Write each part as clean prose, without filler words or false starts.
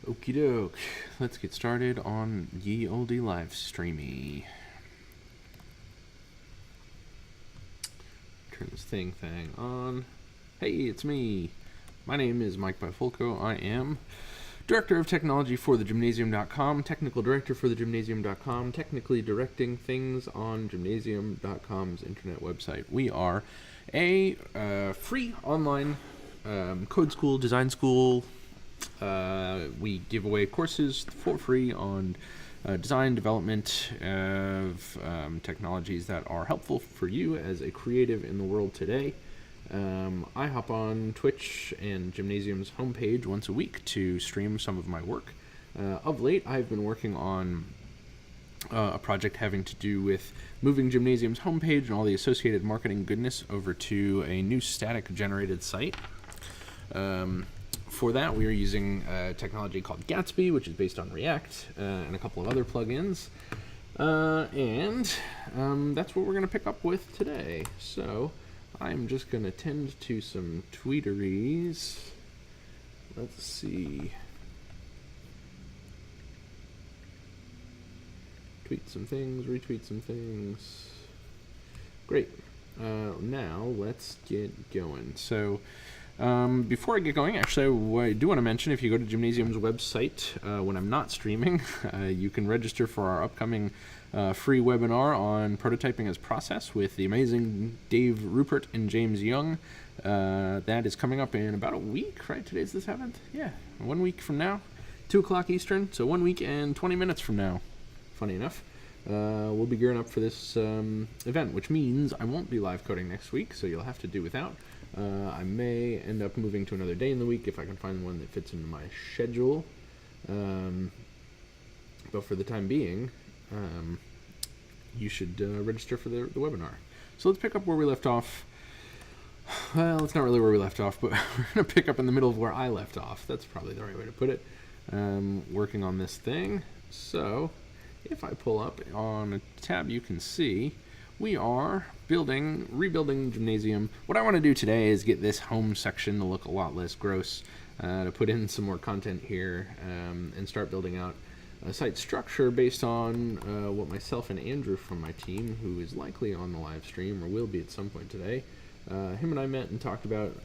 Okie doke. Let's get started on ye olde live streamy. Turn this thing on. Hey, it's me. My name is Mike Bifulco. I am Director of Technology for the Gymnasium.com, Technical Director for the Gymnasium.com, technically directing things on Gymnasium.com's internet website. We are a free online code school, design school. We give away courses for free on design development of technologies that are helpful for you as a creative in the world today. I hop on Twitch and Gymnasium's homepage once a week to stream some of my work. Of late, I've been working on a project having to do with moving Gymnasium's homepage and all the associated marketing goodness over to a new static generated site. For that, we are using a technology called Gatsby, which is based on React, and a couple of other plugins. And that's what we're going to pick up with today. So I'm just going to tend to some tweeteries. Let's see. Tweet some things, retweet some things. Great. Now let's get going. So before I get going, actually, I do want to mention, if you go to Gymnasium's website, when I'm not streaming, you can register for our upcoming free webinar on prototyping as process with the amazing Dave Rupert and James Young. That is coming up in about a week, right? Today's the 7th? Yeah, 1 week from now, 2 o'clock Eastern, so 1 week and 20 minutes from now. Funny enough. We'll be gearing up for this event, which means I won't be live coding next week, so you'll have to do without. I may end up moving to another day in the week if I can find one that fits into my schedule. But for the time being, you should register for the webinar. So let's pick up where we left off. Well, it's not really where we left off, but we're going to pick up in the middle of where I left off. That's probably the right way to put it. Working on this thing. So if I pull up on a tab, you can see we are rebuilding Gymnasium. What I want to do today is get this home section to look a lot less gross, to put in some more content here, and start building out a site structure based on what myself and Andrew from my team, who is likely on the live stream or will be at some point today, him and I met and talked about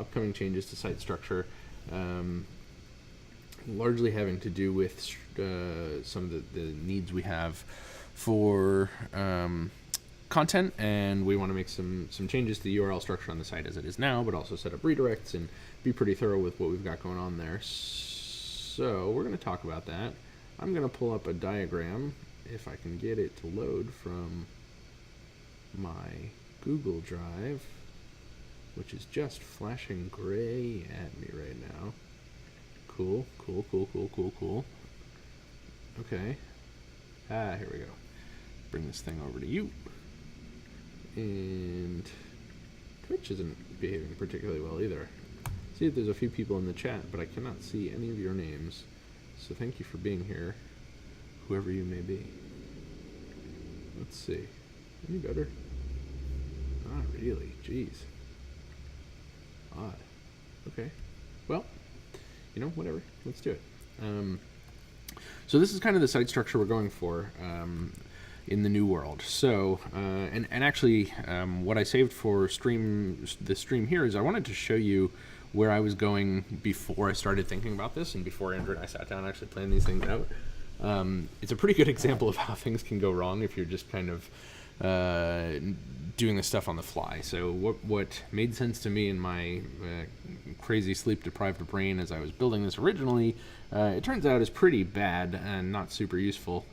upcoming changes to site structure, largely having to do with some of the needs we have for content, and we want to make some changes to the URL structure on the site as it is now, but also set up redirects and be pretty thorough with what we've got going on there. So we're going to talk about that. I'm going to pull up a diagram, if I can get it to load from my Google Drive, which is just flashing gray at me right now. Cool. Okay. Here we go. Bring this thing over to you. And Twitch isn't behaving particularly well either. See if there's a few people in the chat, but I cannot see any of your names. So thank you for being here, whoever you may be. Let's see. Any better? Not really. Jeez. Odd. Okay. Well, whatever. Let's do it. So this is kind of the site structure we're going for in the new world. So, and actually, what I saved for the stream here is I wanted to show you where I was going before I started thinking about this, and before Andrew and I sat down and actually planned these things out. It's a pretty good example of how things can go wrong if you're just kind of doing this stuff on the fly. So what made sense to me in my crazy sleep-deprived brain as I was building this originally, it turns out is pretty bad and not super useful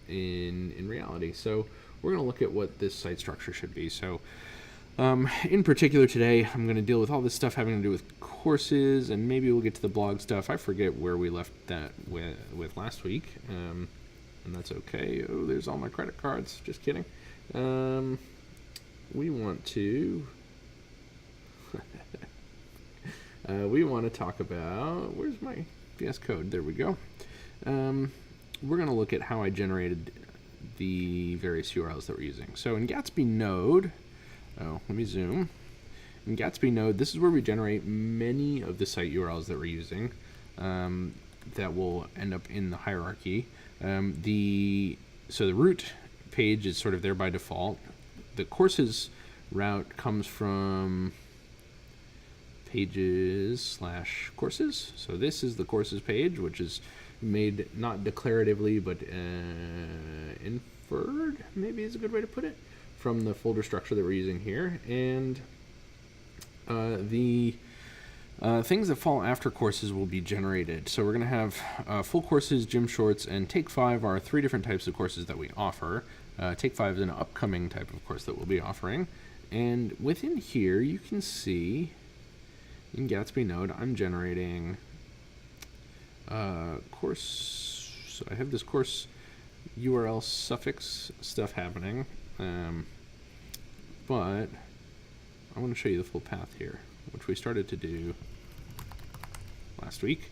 in reality. So we're going to look at what this site structure should be. So in particular today, I'm going to deal with all this stuff having to do with courses, and maybe we'll get to the blog stuff. I forget where we left that with last week, and that's okay. Oh, there's all my credit cards. Just kidding. We want to talk about, where's my VS Code? There we go. We're going to look at how I generated the various URLs that we're using. So in Gatsby Node, let me zoom. in Gatsby node, this is where we generate many of the site URLs that we're using that will end up in the hierarchy. So the root page is sort of there by default. The courses route comes from pages/courses. So this is the courses page, which is made not declaratively but inferred, maybe is a good way to put it, from the folder structure that we're using here. And the things that fall after courses will be generated. So we're going to have full courses, gym shorts, and Take 5 are 3 different types of courses that we offer. Take 5 is an upcoming type of course that we'll be offering. And within here, you can see in Gatsby node, I'm generating course. So I have this course URL suffix stuff happening, but I want to show you the full path here, which we started to do last week.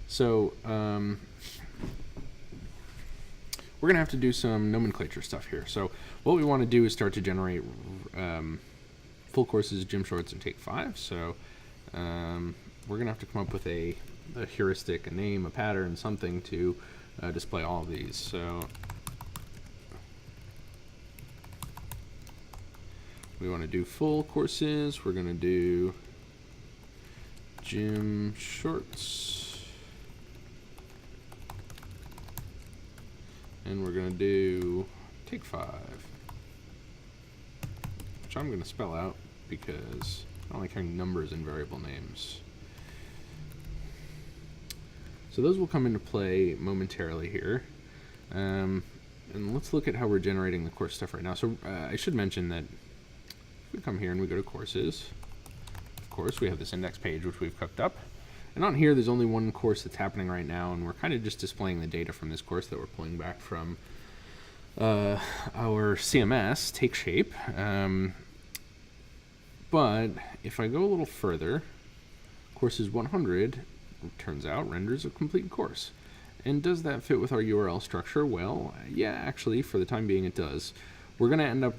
So we're going to have to do some nomenclature stuff here. So what we want to do is start to generate full courses, gym shorts, and Take 5. So we're going to have to come up with a heuristic, a name, a pattern, something to display all of these. So we want to do full courses. We're going to do gym shorts. And we're going to do Take 5, which I'm going to spell out because I don't like having numbers in variable names. So those will come into play momentarily here. And let's look at how we're generating the course stuff right now. So I should mention that if we come here and we go to courses, of course, we have this index page, which we've cooked up. And on here, there's only one course that's happening right now, and we're kind of just displaying the data from this course that we're pulling back from our CMS, Take Shape. But if I go a little further, courses 100, turns out, renders a complete course. And does that fit with our URL structure? Well, yeah, actually, for the time being, it does. We're going to end up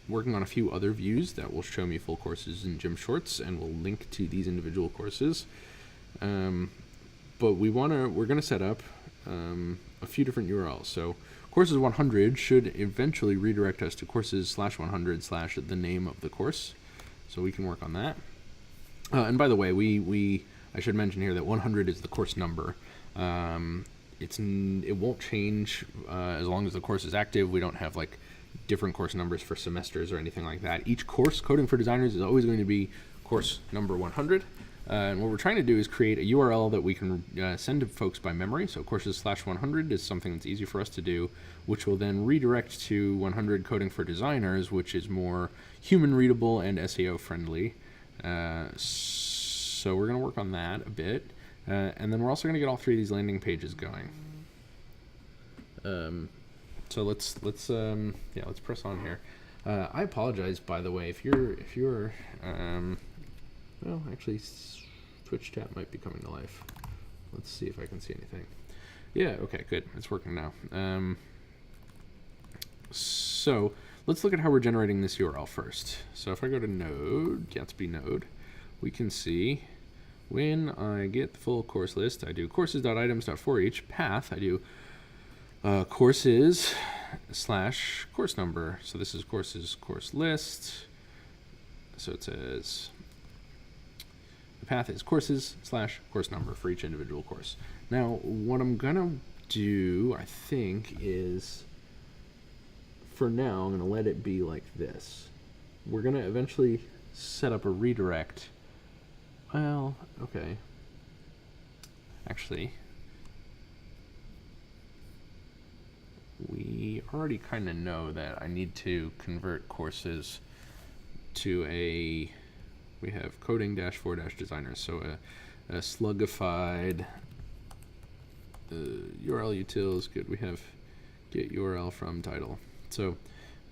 working on a few other views that will show me full courses and gym shorts, and will link to these individual courses. But we're going to set up a few different URLs. So courses 100 should eventually redirect us to courses/100/ the name of the course. So we can work on that. And by the way, I should mention here that 100 is the course number. It won't change as long as the course is active. We don't have like different course numbers for semesters or anything like that. Each course, Coding for Designers, is always going to be course number 100. And what we're trying to do is create a URL that we can send to folks by memory. So courses/100 is something that's easy for us to do, which will then redirect to 100 Coding for Designers, which is more human readable and SEO friendly. So we're going to work on that a bit. And then we're also going to get all 3 of these landing pages going. So let's press on here. I apologize, by the way, if you're well, actually, Twitch chat might be coming to life. Let's see if I can see anything. Yeah, okay, good. It's working now. So let's look at how we're generating this URL first. So if I go to node, Gatsby node, we can see when I get the full course list, I do courses.items.forEach path. I do courses/course number. So this is courses course list. So it says the path is courses/course number for each individual course. Now, what I'm gonna do, I think, is for now, I'm gonna let it be like this. We're gonna eventually set up a redirect. Well, okay. Actually, we already kind of know that I need to convert courses to we have coding-4-designers, so a slugified URL utils. Good, we have get URL from title. So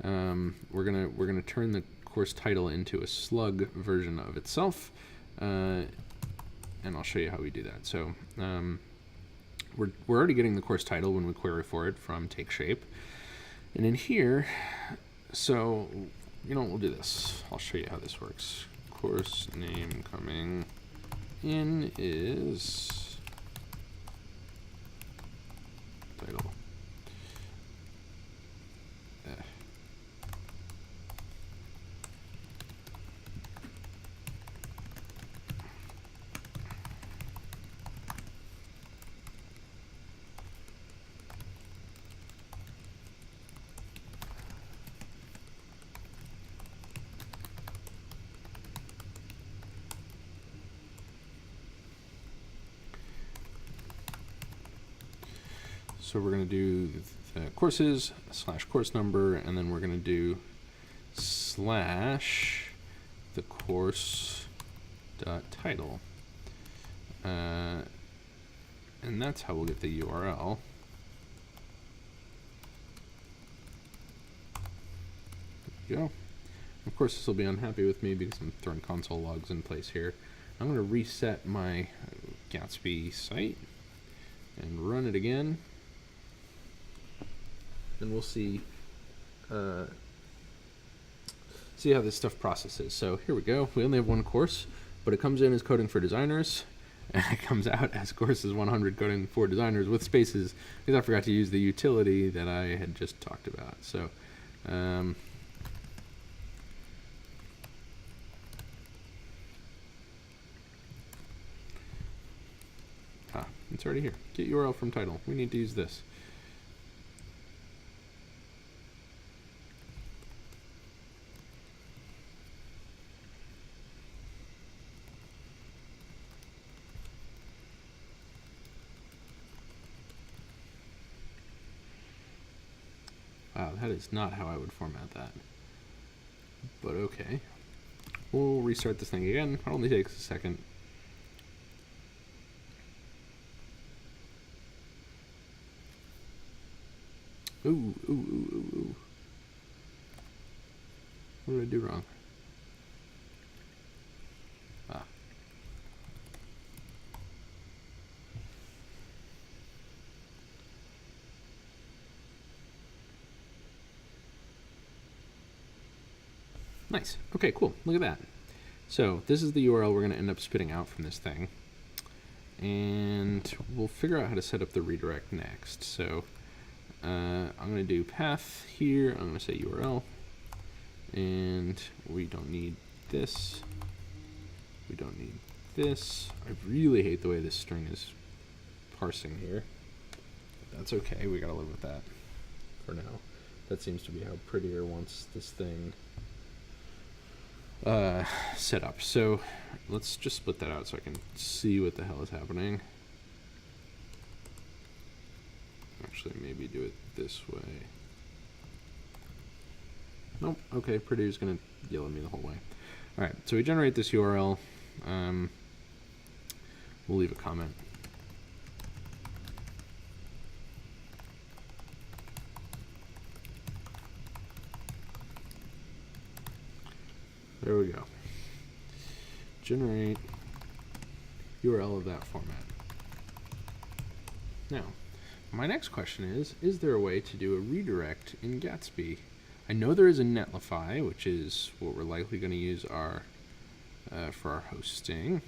we're gonna turn the course title into a slug version of itself, and I'll show you how we do that. So we're already getting the course title when we query for it from Take Shape, and in here, so you know what, we'll do this. I'll show you how this works. Course name coming in is title. So we're going to do courses / course number, and then we're going to do / the course dot title, and that's how we'll get the URL. There we go. Of course, this will be unhappy with me because I'm throwing console logs in place here. I'm going to reset my Gatsby site and run it again, and we'll see how this stuff processes. So here we go. We only have one course, but it comes in as coding for designers, and it comes out as courses 100 coding for designers with spaces, because I forgot to use the utility that I had just talked about. So it's already here. Get URL from title. We need to use this. Wow, that is not how I would format that. But okay. We'll restart this thing again. It only takes a second. Ooh. What did I do wrong? Nice. Okay, cool. Look at that. So this is the URL we're going to end up spitting out from this thing. And we'll figure out how to set up the redirect next. So I'm going to do path here. I'm going to say URL. And we don't need this. We don't need this. I really hate the way this string is parsing here. That's okay. We got to live with that for now. That seems to be how Prettier wants this thing set up. So let's just split that out so I can see what the hell is happening. Actually, maybe do it this way. Nope. Okay, Prettier's gonna yell at me the whole way. All right, so we generate this URL. We'll leave a comment. There we go. Generate URL of that format. Now, my next question is there a way to do a redirect in Gatsby? I know there is in Netlify, which is what we're likely going to use for our hosting.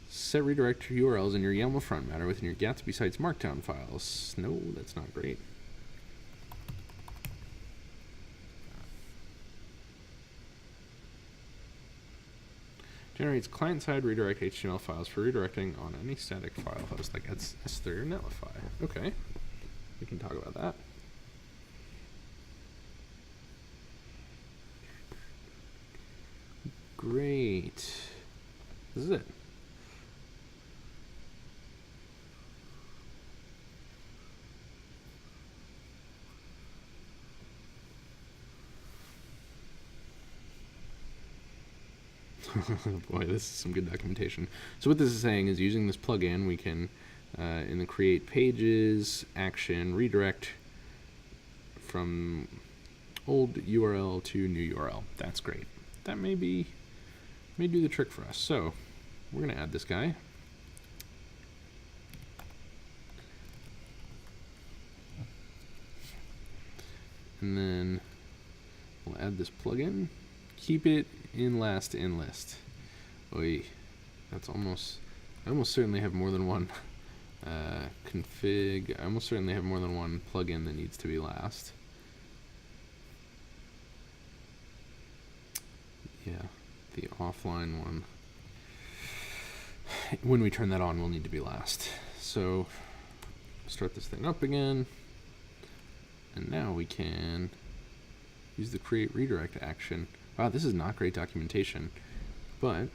Set redirect URLs in your YAML front matter within your Gatsby site's markdown files. No, that's not great. Generates client-side redirect HTML files for redirecting on any static file host like S3 or Netlify. Okay, we can talk about that. Great. This is it. Boy, this is some good documentation. So what this is saying is using this plugin, we can, in the create pages action, redirect from old URL to new URL. That's great. That may do the trick for us. So we're going to add this guy. and then we'll add this plugin. Keep it in last in list. Oy, that's almost. I almost certainly have more than one config. I almost certainly have more than one plugin that needs to be last. Yeah, the offline one. When we turn that on, we'll need to be last. So start this thing up again, and now we can use the create redirect action. Wow, this is not great documentation, but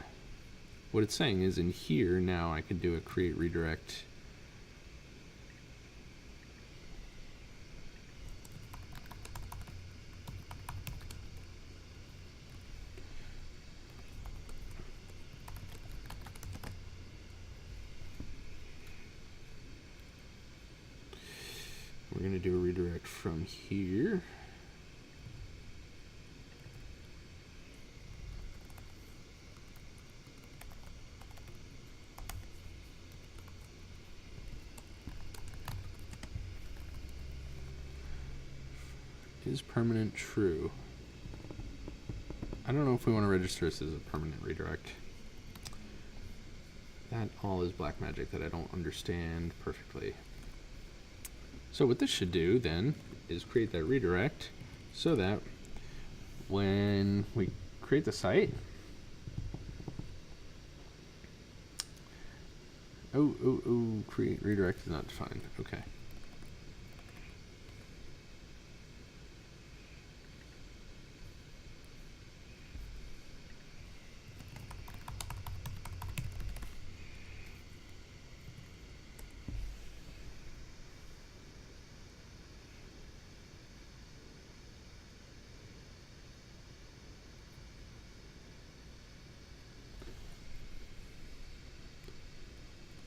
what it's saying is in here now I can do a create redirect. We're going to do a redirect from here. Is permanent true? I don't know if we want to register this as a permanent redirect. That all is black magic that I don't understand perfectly. So what this should do then is create that redirect so that when we create the site, create redirect is not defined. Okay.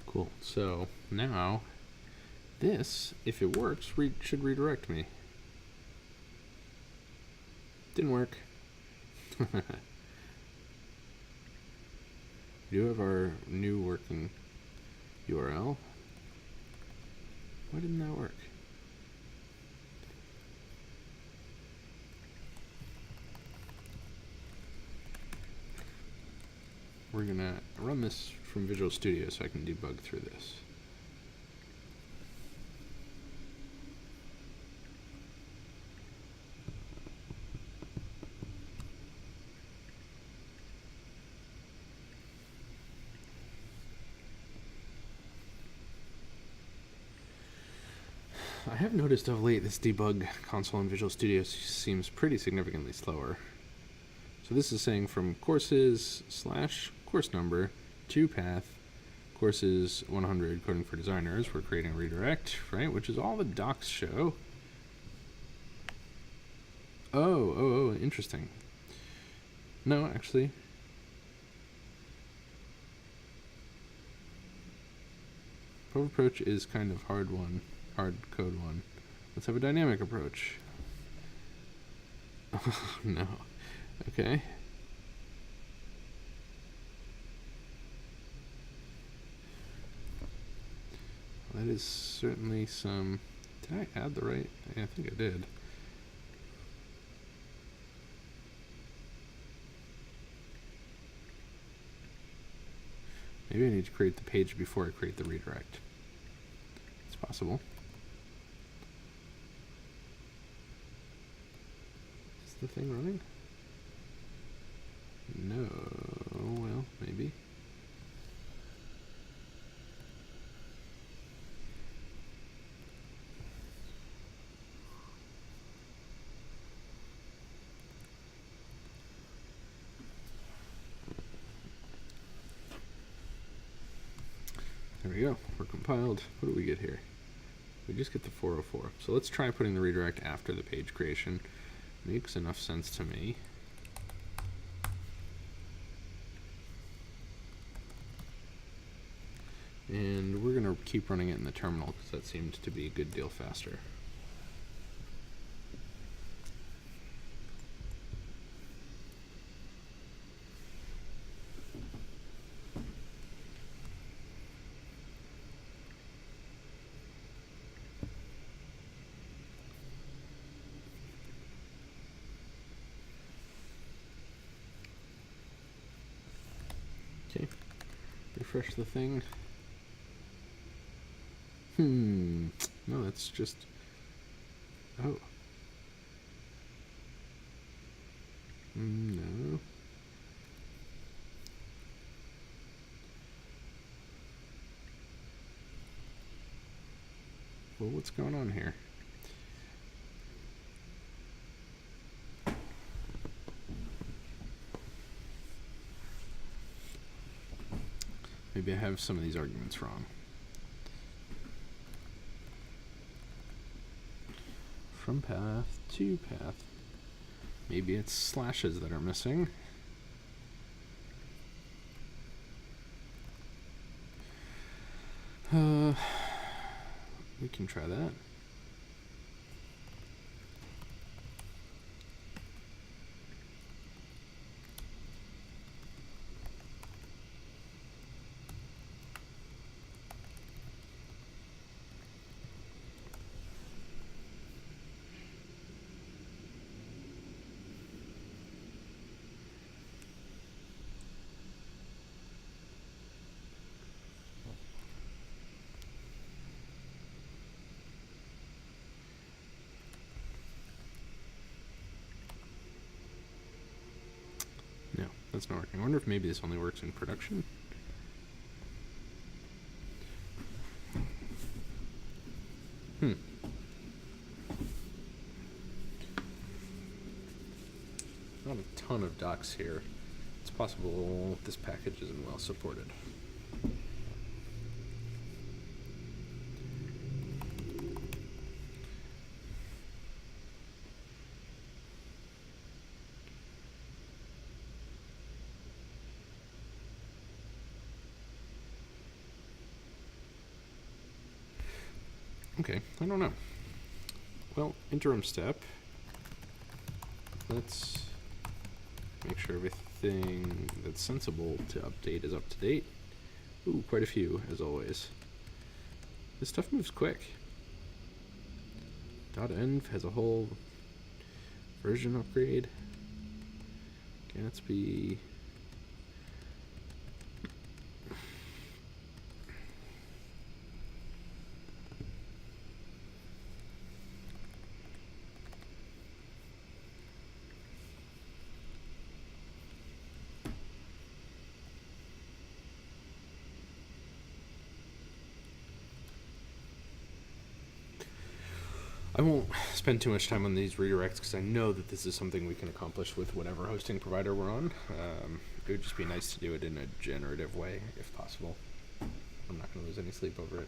Cool. So now this, if it works, should redirect me. Didn't work. We do have our new working URL. Why didn't that work? We're gonna run this from Visual Studio so I can debug through this. I have noticed of late this debug console in Visual Studio seems pretty significantly slower. So this is saying from courses / course number to path courses 100 coding for designers. We're creating a redirect, right? Which is all the docs show. Oh, interesting. No, actually. Pove approach is kind of hard code one. Let's have a dynamic approach. No. Okay. That is certainly some. Did I add the right? Yeah, I think I did. Maybe I need to create the page before I create the redirect. It's possible. Is the thing running? No. Well, maybe. There we go. We're compiled. What do we get here? We just get the 404. So let's try putting the redirect after the page creation. Makes enough sense to me. And we're going to keep running it in the terminal because that seemed to be a good deal faster. Okay, refresh the thing. No, that's just... Oh. No. Well, what's going on here? Maybe I have some of these arguments wrong. From path to path. Maybe it's slashes that are missing. We can try that. No, that's not working. I wonder if maybe this only works in production. Not a ton of docs here. It's possible this package isn't well supported. Okay, I don't know. Well, interim step. Let's make sure everything that's sensible to update is up to date. Ooh, quite a few, as always. This stuff moves quick. .env has a whole version upgrade. Gatsby. I won't spend too much time on these redirects because I know that this is something we can accomplish with whatever hosting provider we're on. It would just be nice to do it in a generative way, if possible. I'm not going to lose any sleep over it.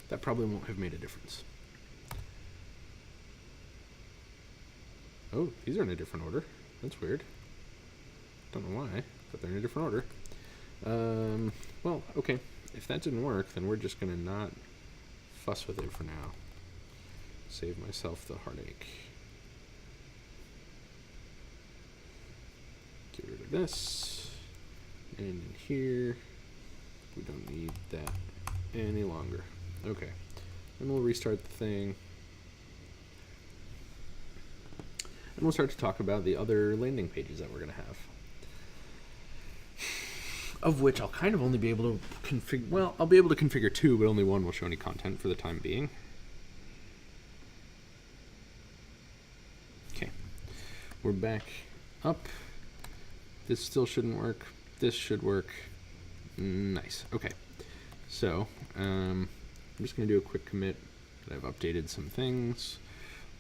That probably won't have made a difference. Oh, these are in a different order. That's weird. Don't know why, but they're in a different order. Well, okay. If that didn't work, then we're just gonna not fuss with it for now. Save myself the heartache. Get rid of this. And in here, we don't need that any longer. Okay. Then we'll restart the thing. And we'll start to talk about the other landing pages that we're going to have. of which I'll kind of only be able to configure, well, I'll be able to configure 2, but only one will show any content for the time being. Okay, we're back up. This still shouldn't work. This should work. Nice. Okay, so I'm just going to do a quick commit that I've updated some things.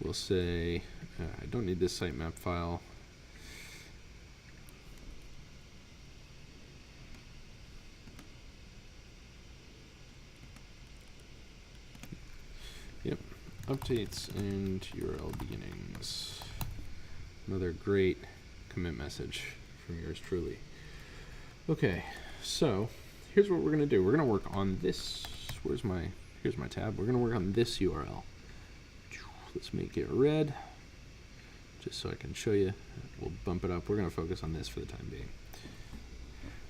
We'll say I don't need this sitemap file. Yep, updates and URL beginnings. Another great commit message from yours truly. Okay, so here's what we're gonna do. We're gonna work on this. Here's my tab. We're gonna work on this URL. Let's make it red, just so I can show you. We'll bump it up. We're gonna focus on this for the time being.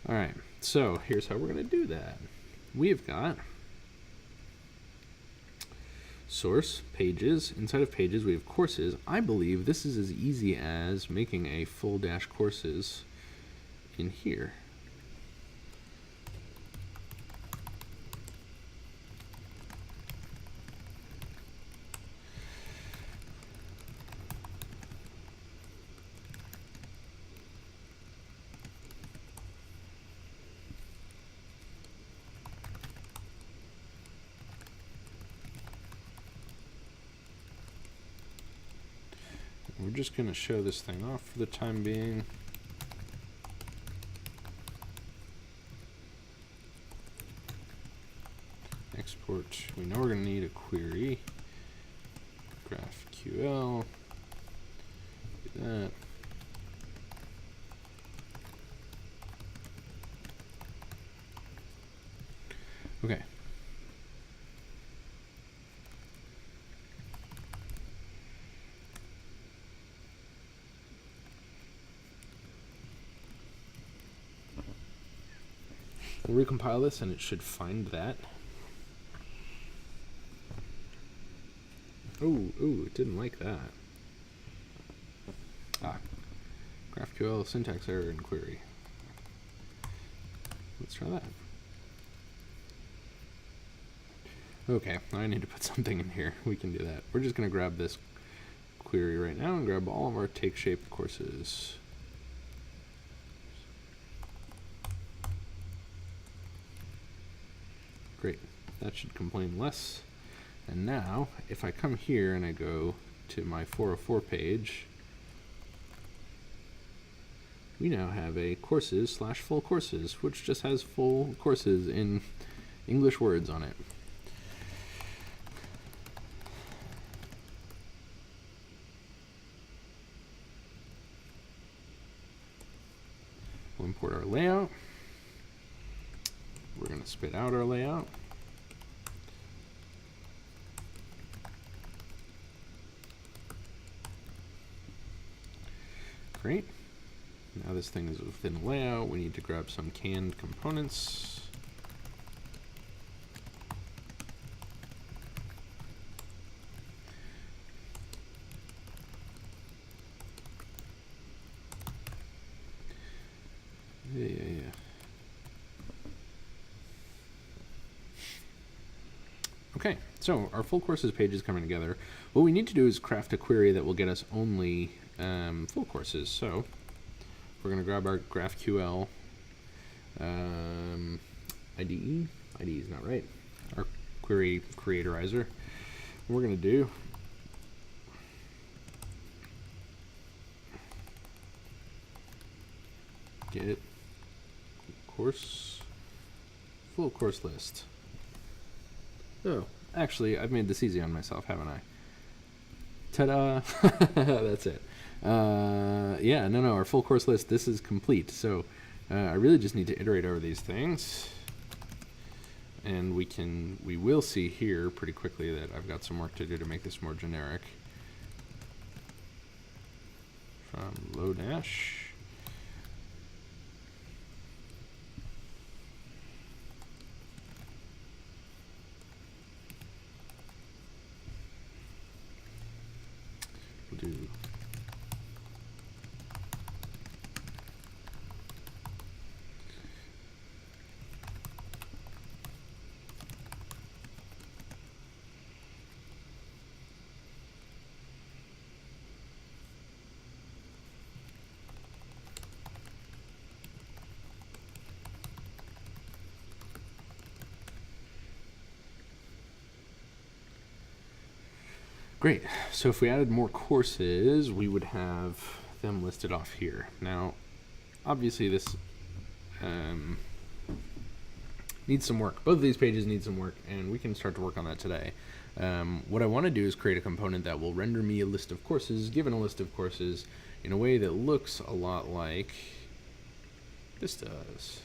All right, so here's how we're gonna do that. We've got source, pages. Inside of pages, we have courses. I believe this is as easy as making a full dash courses in here. We're just going to show this thing off for the time being. Export. We know we're going to need a query. GraphQL. Do that. Okay. We'll recompile this and it should find that. Oh, it didn't like that. GraphQL syntax error in query. Let's try that. Okay, I need to put something in here. We can do that. We're just going to grab this query right now and grab all of our take shape courses. Great, that should complain less. And now, if I come here and I go to my 404 page, we now have a courses/full courses, which just has full courses in English words on it. We'll import our layout. We're going to spit out our layout. Great. Now this thing is within the layout. We need to grab some canned components. Yeah. Okay, so our full courses page is coming together. What we need to do is craft a query that will get us only full courses. So we're going to grab our GraphQL IDE. IDE is not right. Our query creatorizer. What we're going to do get course full course list. Oh, actually, I've made this easy on myself, haven't I? Ta-da! That's it. Yeah, no, our full course list, this is complete. So I really just need to iterate over these things. And we will see here pretty quickly that I've got some work to do to make this more generic. From Lodash. We'll do Great. So if we added more courses, we would have them listed off here. Now, obviously this needs some work. Both of these pages need some work, and we can start to work on that today. What I want to do is create a component that will render me a list of courses, given a list of courses, in a way that looks a lot like this does.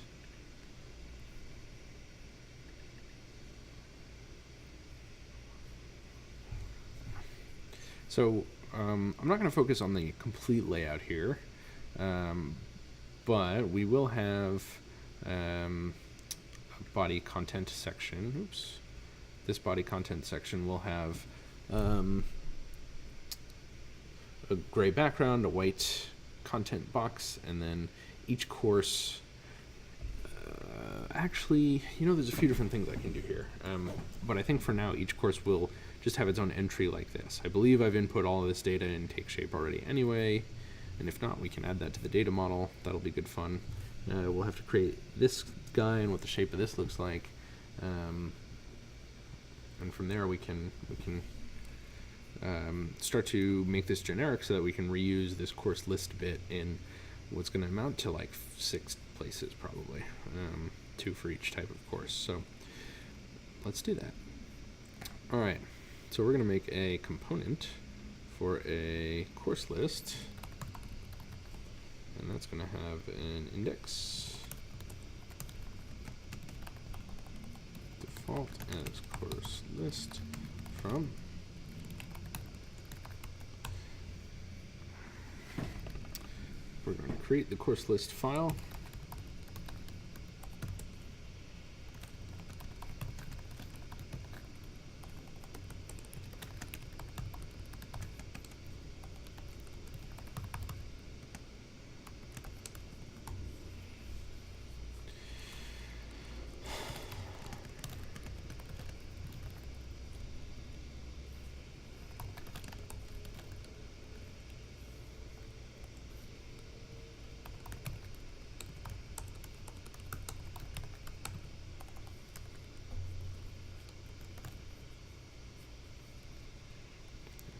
So I'm not going to focus on the complete layout here, but we will have a body content section. Oops. This body content section will have a gray background, a white content box, and then each course. Actually, there's a few different things I can do here, but I think for now each course will just have its own entry like this. I believe I've input all of this data in take shape already anyway, and if not, we can add that to the data model. That'll be good fun. We'll have to create this guy and what the shape of this looks like, and from there we can start to make this generic so that we can reuse this course list bit in what's going to amount to like 6 places probably, 2 for each type of course. So let's do that. All right, so we're going to make a component for a course list, and that's going to have an index, default as course list from. We're going to create the course list file.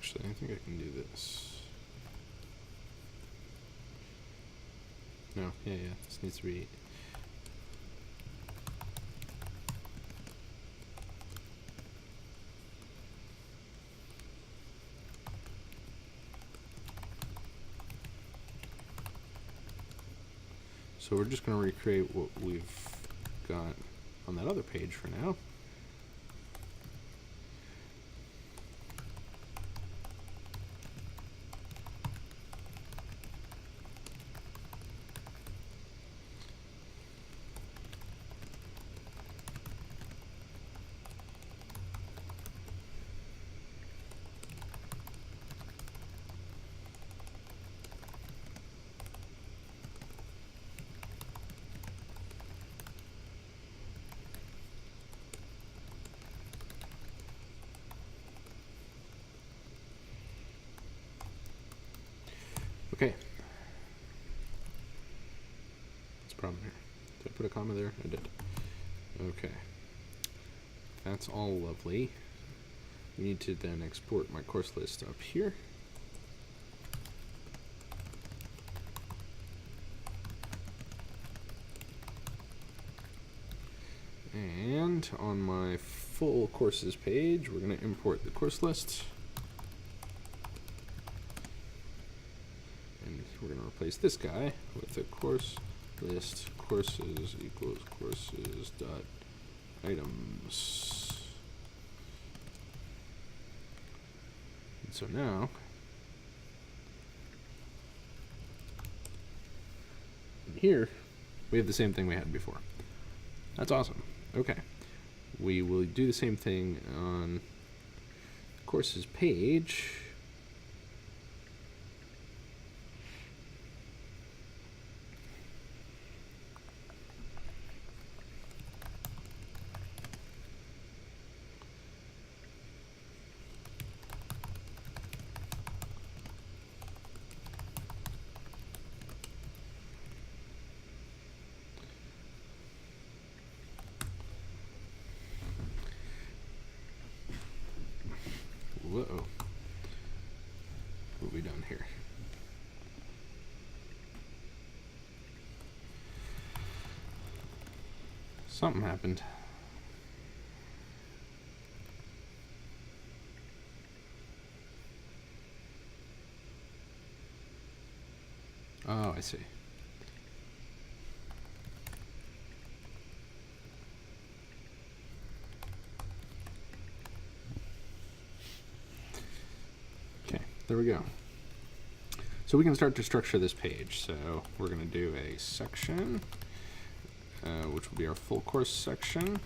Actually, I think I can do this. No, yeah, this needs to be. So we're just going to recreate what we've got on that other page for now. Okay. What's the problem here? Did I put a comma there? I did. Okay. That's all lovely. We need to then export my course list up here. And on my full courses page, we're going to import the course list. And we're going to replace this guy with the course list courses equals courses dot items. And so now here we have the same thing we had before. That's awesome. Okay, we will do the same thing on the courses page. Whoa. Something happened. Oh, I see. Okay, there we go. So we can start to structure this page. So we're going to do a section, which will be our full course section.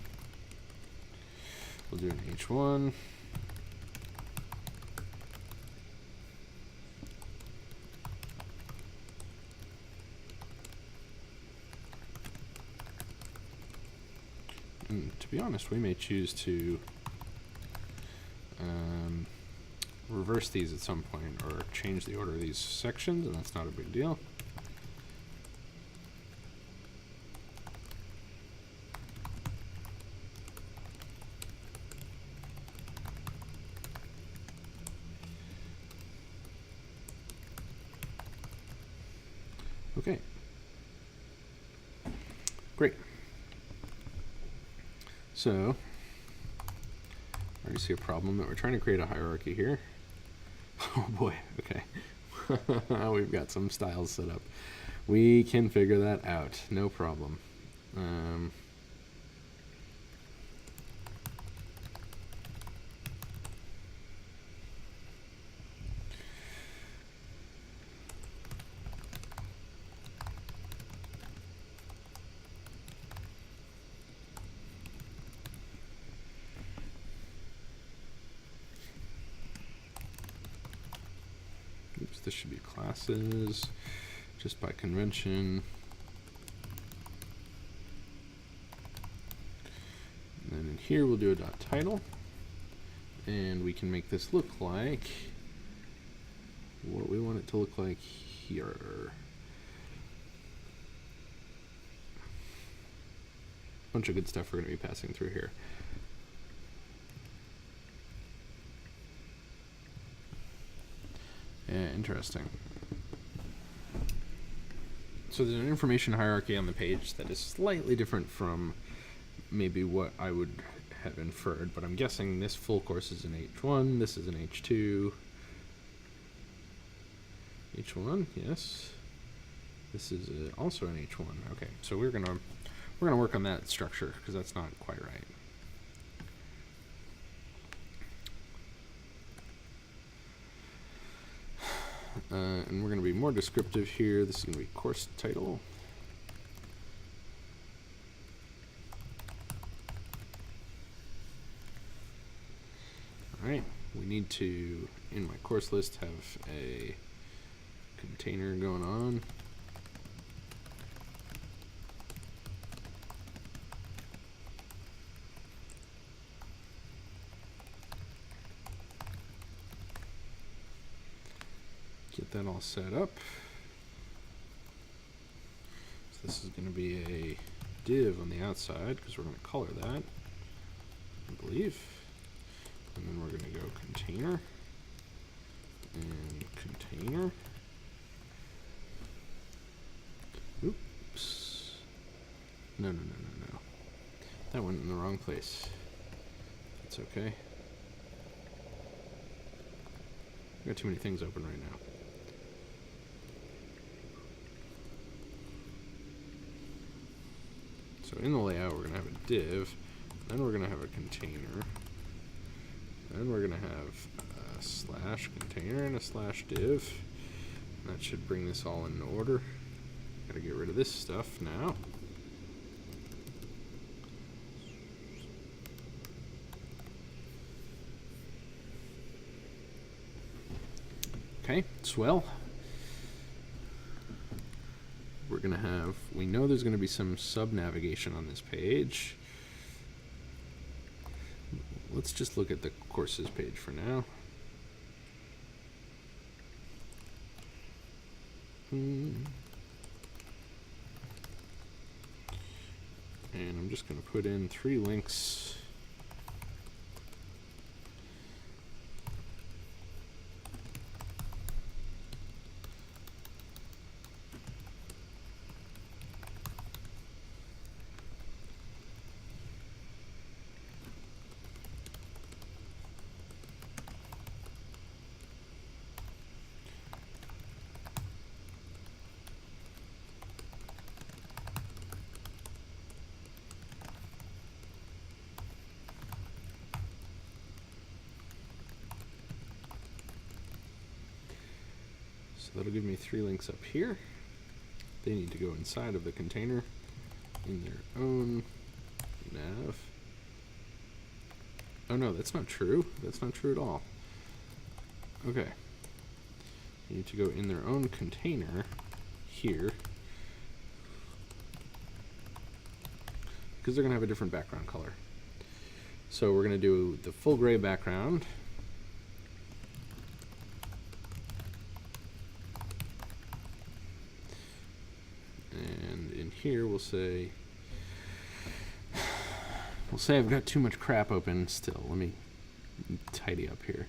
We'll do an H1. And to be honest, we may choose to reverse these at some point or change the order of these sections, and that's not a big deal. Okay. Great. So, I already see a problem that we're trying to create a hierarchy here. Oh boy, okay. We've got some styles set up. We can figure that out, no problem. Oops, this should be classes, just by convention. And then in here we'll do a dot title, and we can make this look like what we want it to look like here. Bunch of good stuff we're going to be passing through here. Yeah, interesting. So there's an information hierarchy on the page that is slightly different from maybe what I would have inferred, but I'm guessing this full course is an H1, this is an H2. H1, yes. This is also an H1. Okay, so we're gonna work on that structure because that's not quite right. And we're going to be more descriptive here. This is going to be course title. All right, we need to, in my course list, have a container going on. Get that all set up. So this is going to be a div on the outside because we're going to color that, I believe. And then we're going to go container and container. Oops. No. That went in the wrong place. That's okay. I've got too many things open right now. So in the layout, we're going to have a div, then we're going to have a container, then we're going to have a slash container and a slash div. And that should bring this all in order. Got to get rid of this stuff now. Okay, swell. We're going to have, we know there's going to be some sub-navigation on this page. Let's just look at the courses page for now. And I'm just going to put in 3 links. So that'll give me 3 links up here. They need to go inside of the container in their own nav. Oh no, that's not true. That's not true at all. Okay. They need to go in their own container here, because they're going to have a different background color. So we're going to do the full gray background. And in here we'll say I've got too much crap open still. Let me tidy up here.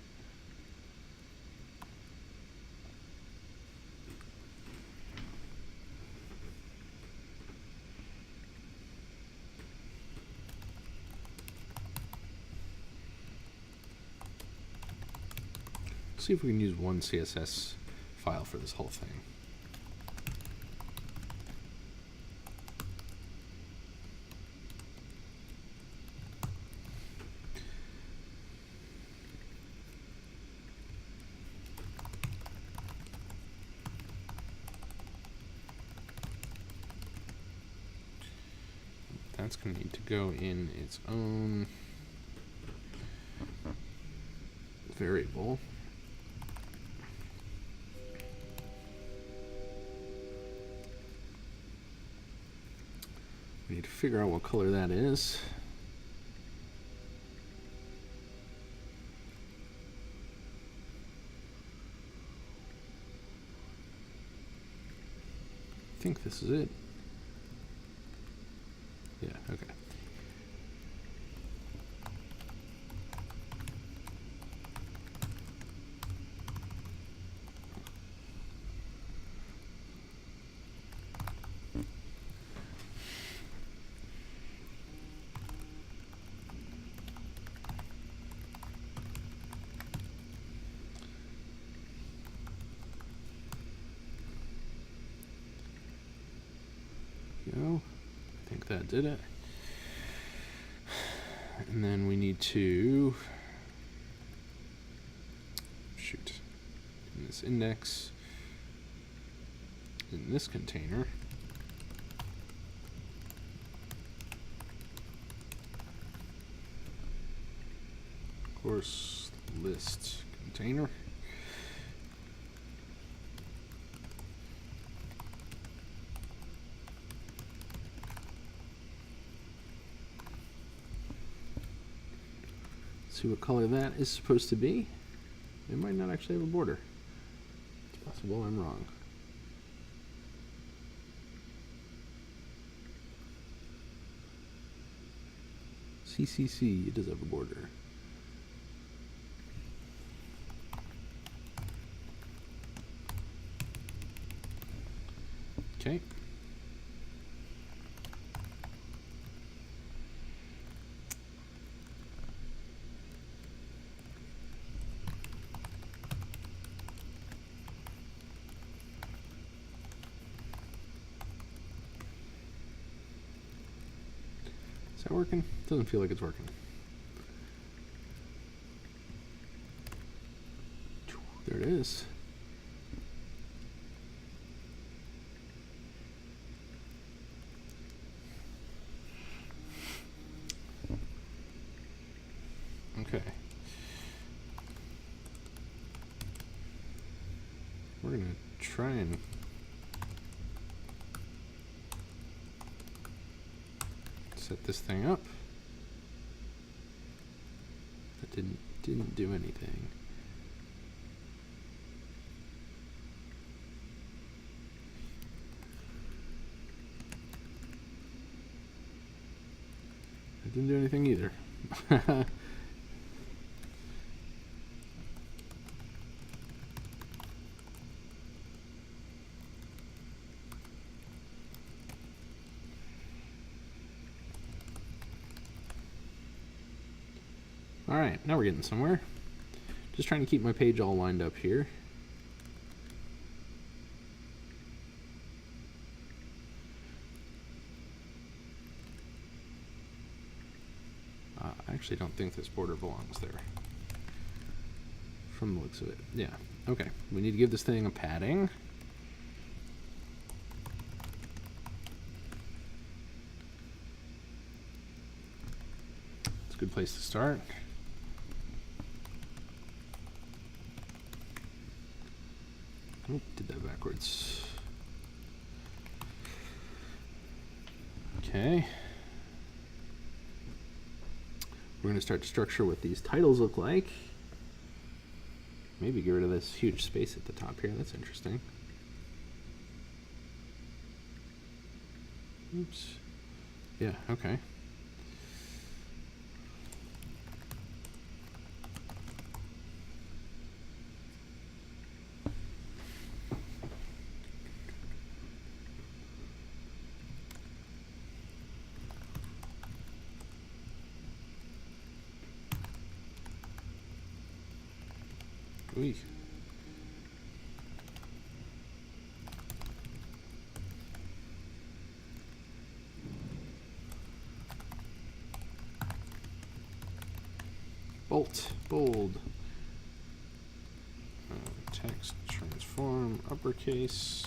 See if we can use one CSS file for this whole thing. That's going to need to go in its own variable. We need to figure out what color that is. I think this is it. Yeah, okay. Go. I think that did it. And then we need to shoot in this index in this container. Course list container. See what color that is supposed to be. It might not actually have a border. It's possible I'm wrong. CCC, it does have a border. Okay. Is that working? Doesn't feel like it's working. There it is. Okay. We're gonna try and set this thing up. That didn't do anything. It didn't do anything either. Alright, now we're getting somewhere. Just trying to keep my page all lined up here. I actually don't think this border belongs there. from the looks of it. Yeah. Okay. We need to give this thing a padding. It's a good place to start. Oh, did that backwards. Okay. We're going to start to structure what these titles look like. Maybe get rid of this huge space at the top here. That's interesting. Oops. Yeah, okay. Ooh. Bolt, bold. Text, transform, uppercase.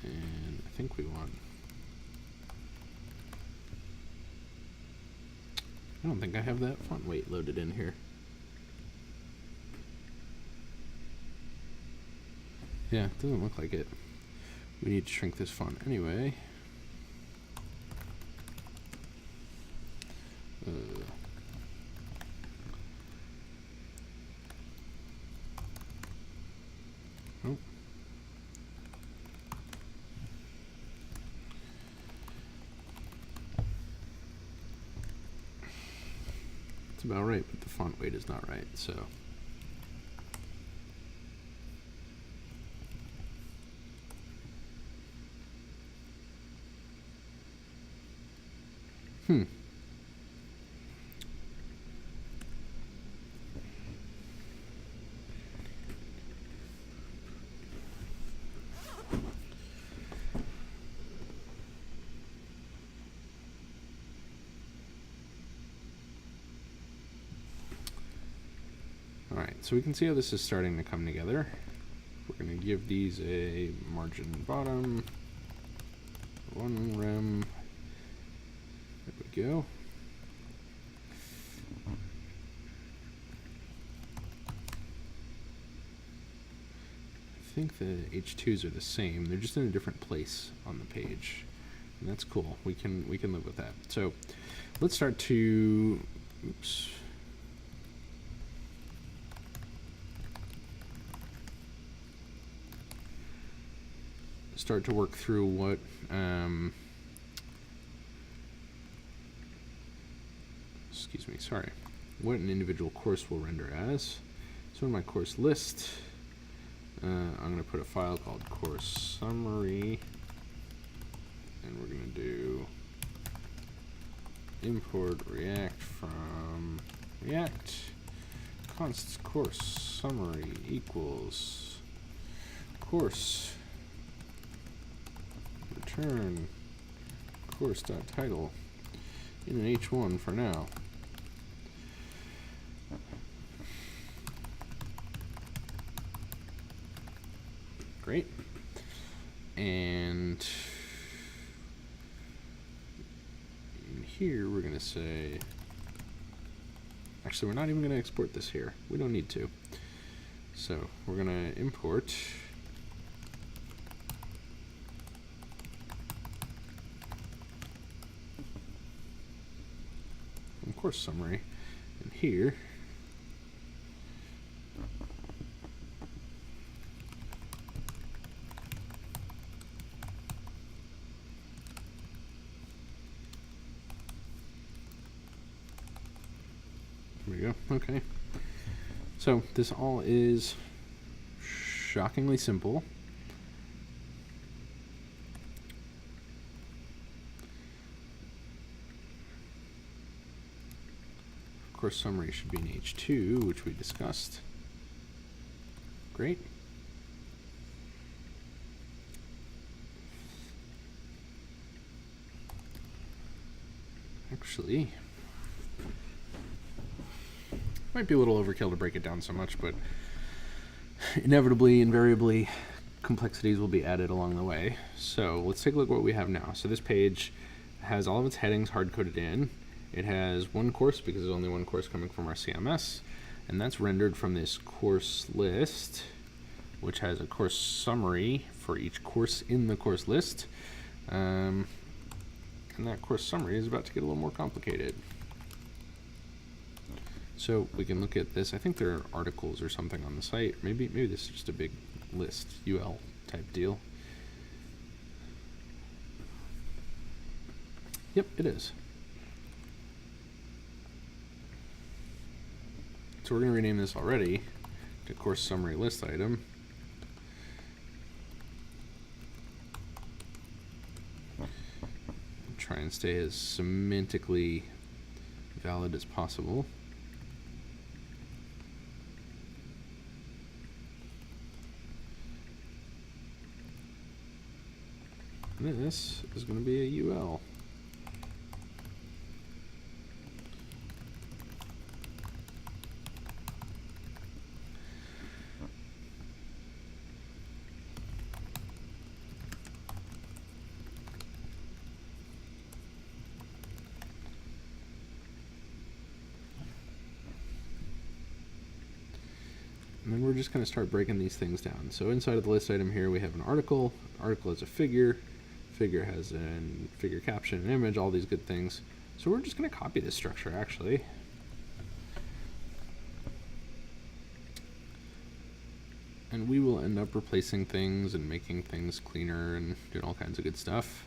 And I think we want... I don't think I have that font weight loaded in here. Yeah, it doesn't look like it. We need to shrink this font anyway. Oh. It's about right, but the font weight is not right, so. Alright, so we can see how this is starting to come together. We're going to give these a margin bottom, one rem. There we go. I think the H2s are the same. They're just in a different place on the page. And that's cool. We can live with that. So let's start to start to work through what excuse me, sorry, what an individual course will render as. So in my course list, I'm going to put a file called course summary, and we're going to do import React from React const course summary equals course return course.title in an H1 for now. Great. And in here we're going to say, actually we're not even going to export this here. We don't need to. So we're going to import course summary, and here there we go. Okay, so this all is shockingly simple. Course summary should be in H2, which we discussed. Great. Actually, Might be a little overkill to break it down so much, but inevitably, invariably, complexities will be added along the way. So let's take a look at what we have now. So this page has all of its headings hard-coded in. It has one course because there's only one course coming from our CMS, and that's rendered from this course list, which has a course summary for each course in the course list. And that course summary is about to get a little more complicated. So we can look at this. I think there are articles or something on the site. Maybe this is just a big list, UL type deal. Yep, it is. So we're going to rename this already to course summary list item. Try and stay as semantically valid as possible. And this is going to be a UL. And then we're just going to start breaking these things down. So inside of the list item here, we have an article. Article has a figure. Figure has a figure caption, an image, all these good things. So we're just going to copy this structure, actually. And we will end up replacing things and making things cleaner and doing all kinds of good stuff.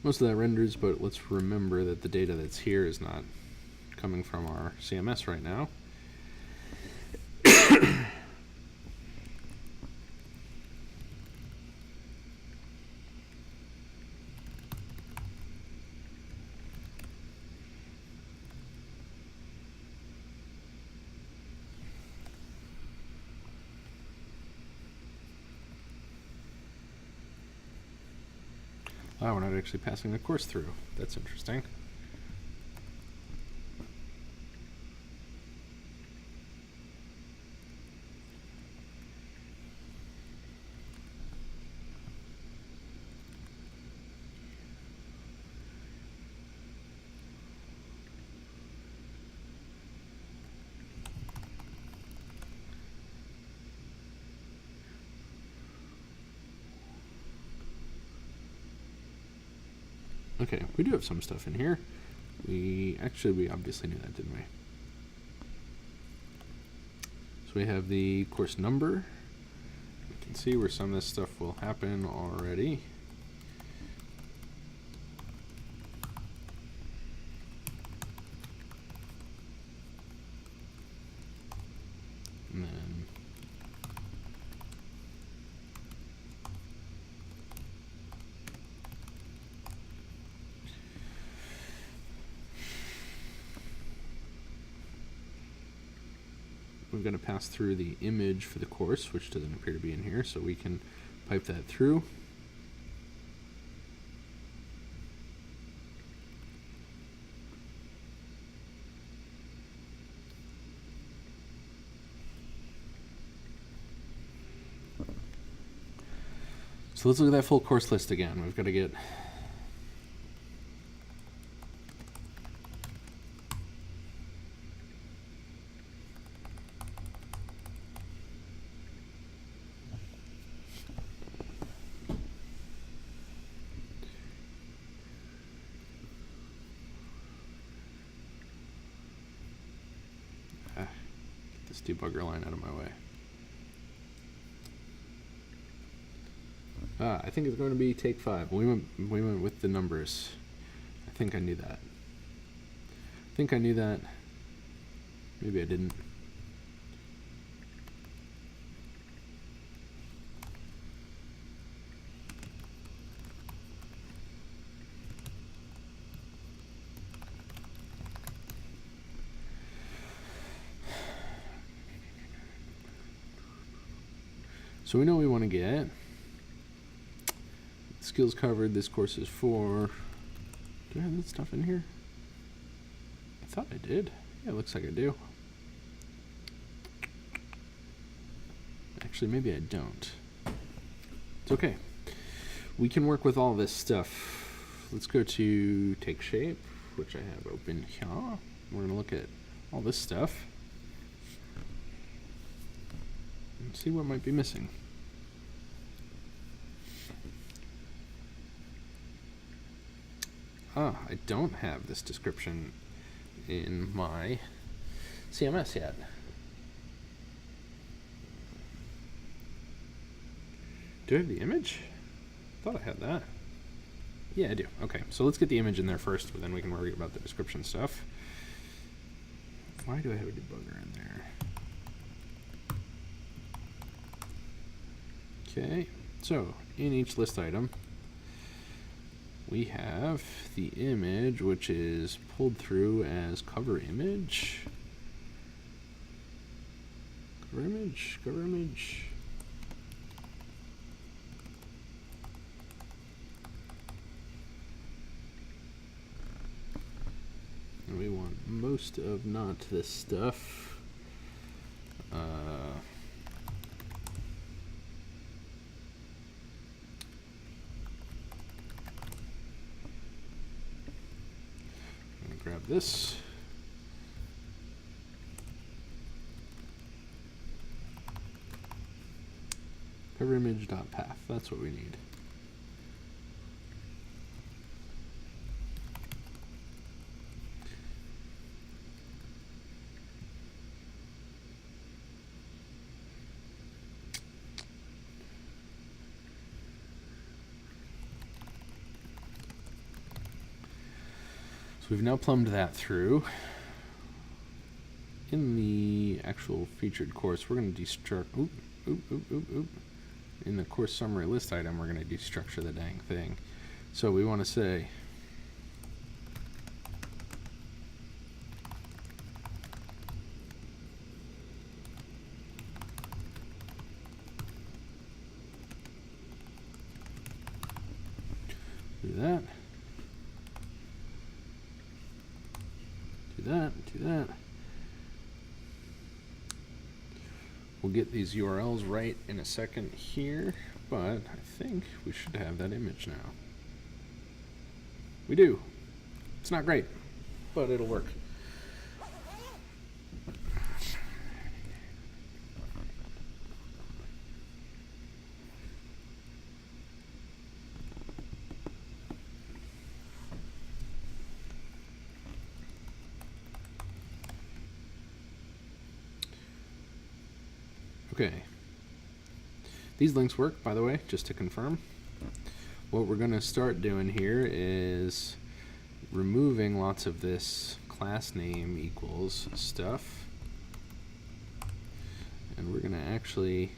Most of that renders, but let's remember that the data that's here is not coming from our CMS right now. Oh, we're not actually passing the course through. That's interesting. Okay, we do have some stuff in here. We obviously knew that, didn't we? So we have the course number. We can see where some of this stuff will happen already. And then we're going to pass through the image for the course, which doesn't appear to be in here, so we can pipe that through. So let's look at that full course list again. We've got to get this debugger line out of my way. I think it's going to be take 5. We went with the numbers. I think I knew that. Maybe I didn't. So we know we want to get skills covered. This course is for. Do I have that stuff in here? I thought I did. Yeah, it looks like I do. Actually, maybe I don't. It's okay. We can work with all this stuff. Let's go to Take Shape, which I have open here. We're going to look at all this stuff and see what might be missing. I don't have this description in my CMS yet. Do I have the image? I thought I had that. Yeah, I do. Okay, so let's get the image in there first, but then we can worry about the description stuff. Why do I have a debugger in there? Okay, so in each list item, we have the image, which is pulled through as cover image. Cover image, cover image. And we want most of not this stuff. Grab this. Cover image.path. That's what we need. We've now plumbed that through. In the actual featured course, we're going to destruct. In the course summary list item, we're going to destructure the dang thing. So we want to say do that. Do that. We'll get these URLs right in a second here, but I think we should have that image now. We do. It's not great, but it'll work. Okay. These links work, by the way, just to confirm. What we're going to start doing here is removing lots of this class name equals stuff. And we're going to actually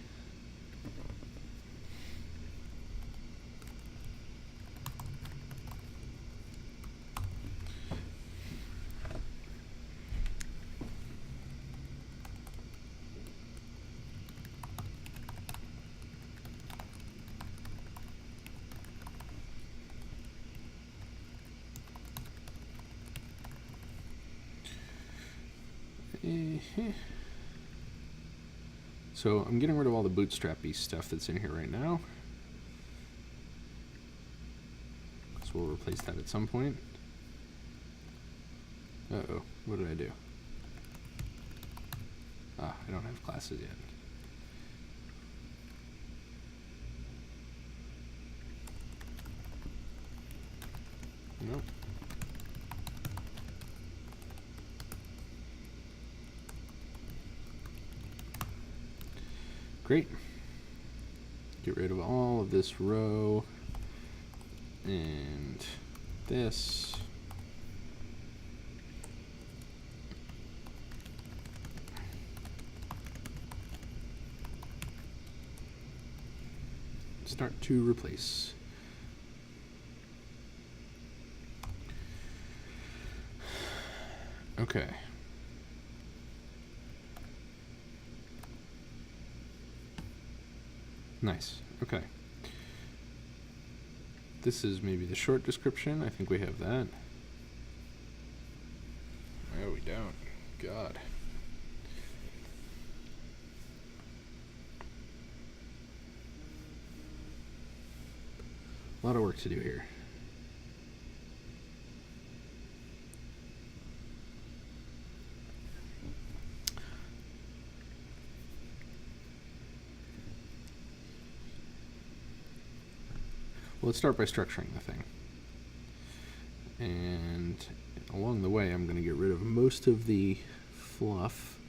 so I'm getting rid of all the bootstrap-y stuff that's in here right now. So we'll replace that at some point. Uh-oh, what did I do? Ah, I don't have classes yet. Nope. Great. Get rid of all of this row and this. Start to replace. Okay. Nice. Okay. This is maybe the short description. I think we have that. No, we don't. God. A lot of work to do here. Well, let's start by structuring the thing. And along the way, I'm going to get rid of most of the fluff,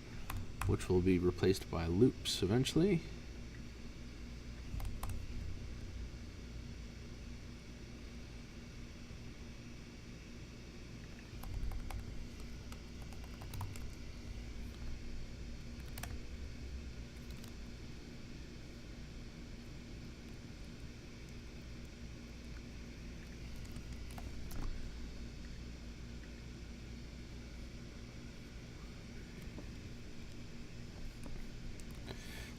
which will be replaced by loops eventually.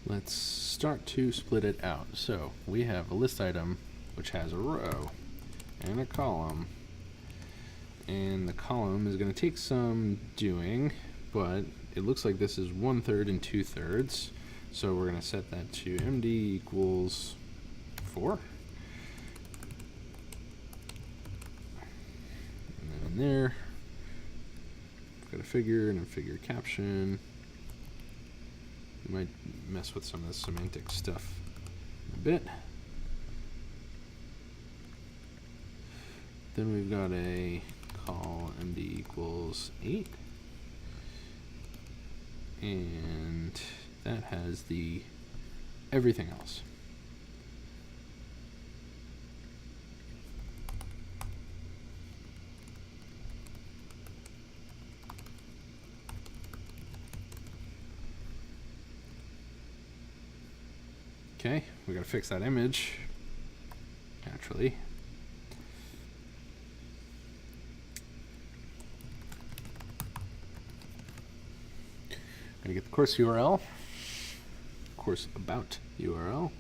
Let's start to split it out. So we have a list item which has a row and a column, and the column is going to take some doing, but it looks like this is 1/3 and 2/3, so we're going to set that to MD equals 4, and then in there I've got a figure and a figure caption. We might mess with some of the semantic stuff a bit. Then we've got a call MD equals 8. And that has the everything else. Okay, we gotta fix that image, naturally. Gonna get the course URL, course about URL.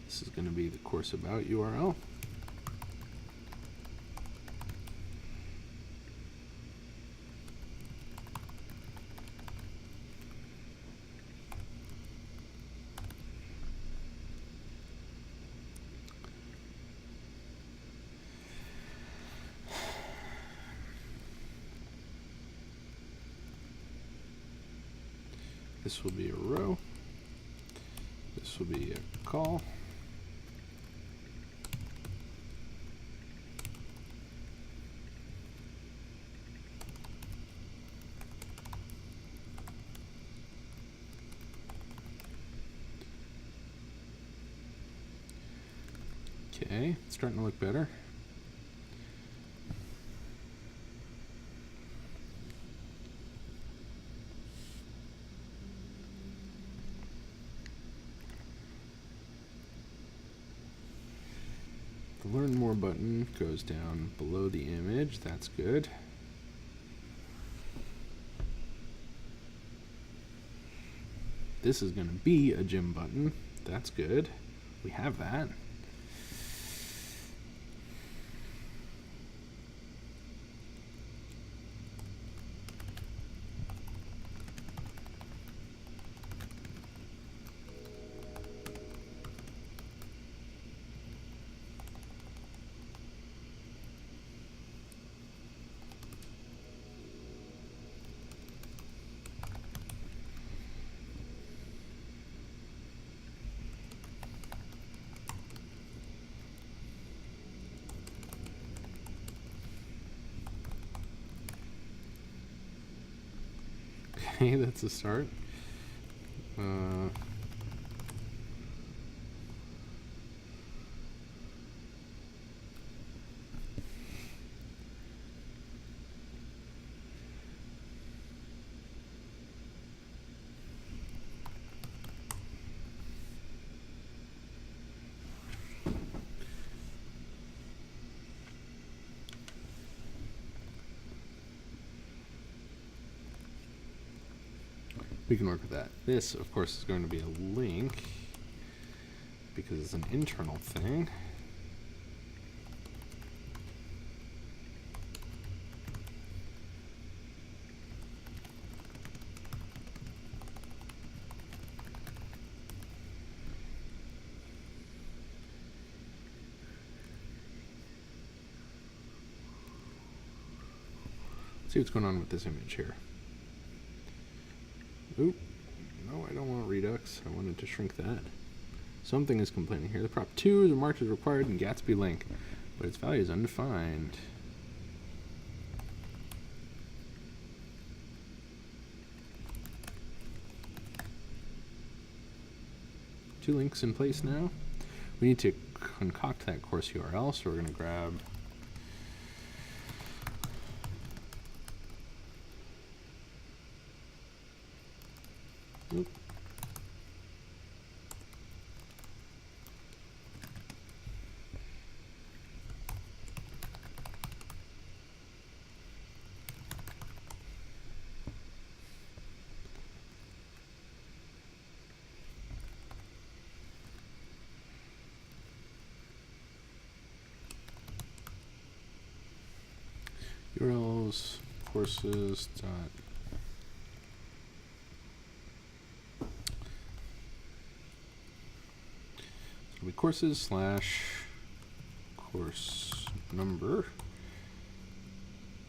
This is gonna be the course about URL. This will be a row. This will be a call. Okay, it's starting to look better. The Learn More button goes down below the image. That's good. This is going to be a gym button. That's good. We have that. Okay, that's a start. We can work with that. This, of course, is going to be a link because it's an internal thing. See what's going on with this image here. Oop. No, I don't want Redux. I wanted to shrink that. Something is complaining here. The prop 2 is marked as required in Gatsby link, but its value is undefined. Two links in place now. We need to concoct that course URL, so we're going to grab URLs courses dot it'll be courses slash course number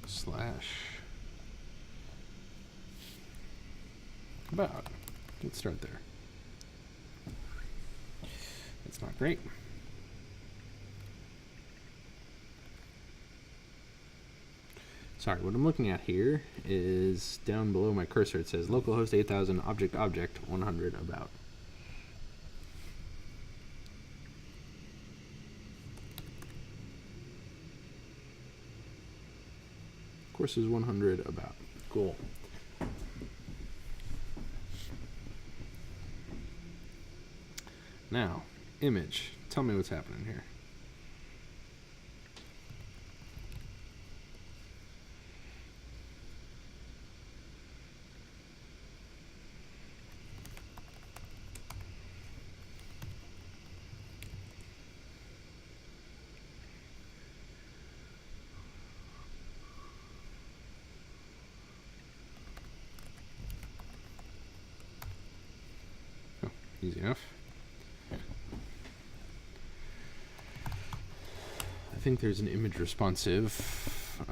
slash about. Let's start there. That's not great. Sorry, what I'm looking at here is down below my cursor. It says localhost 8000 object 100 about. Courses 100 about. Cool. Now, image. Tell me what's happening here. Easy enough. I think there's an image responsive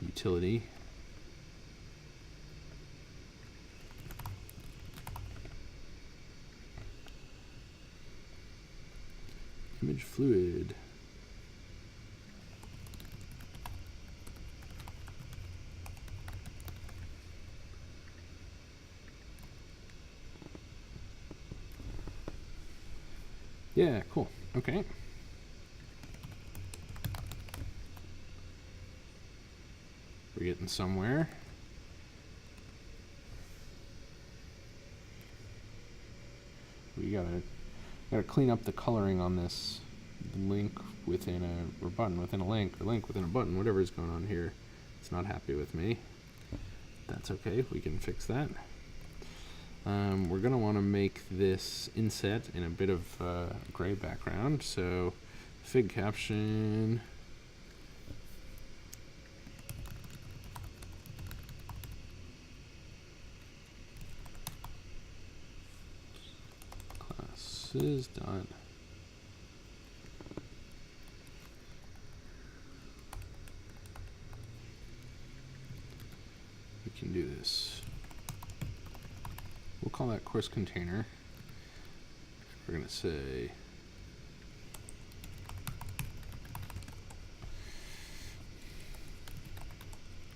utility. Image fluid. Yeah, cool. Okay. We're getting somewhere. We gotta clean up the coloring on this link within a, or button within a link, or link within a button, whatever is going on here. It's not happy with me. That's okay, we can fix that. We're going to want to make this inset in a bit of gray background, so fig caption, classes dot we can do this. We'll call that course container. We're going to say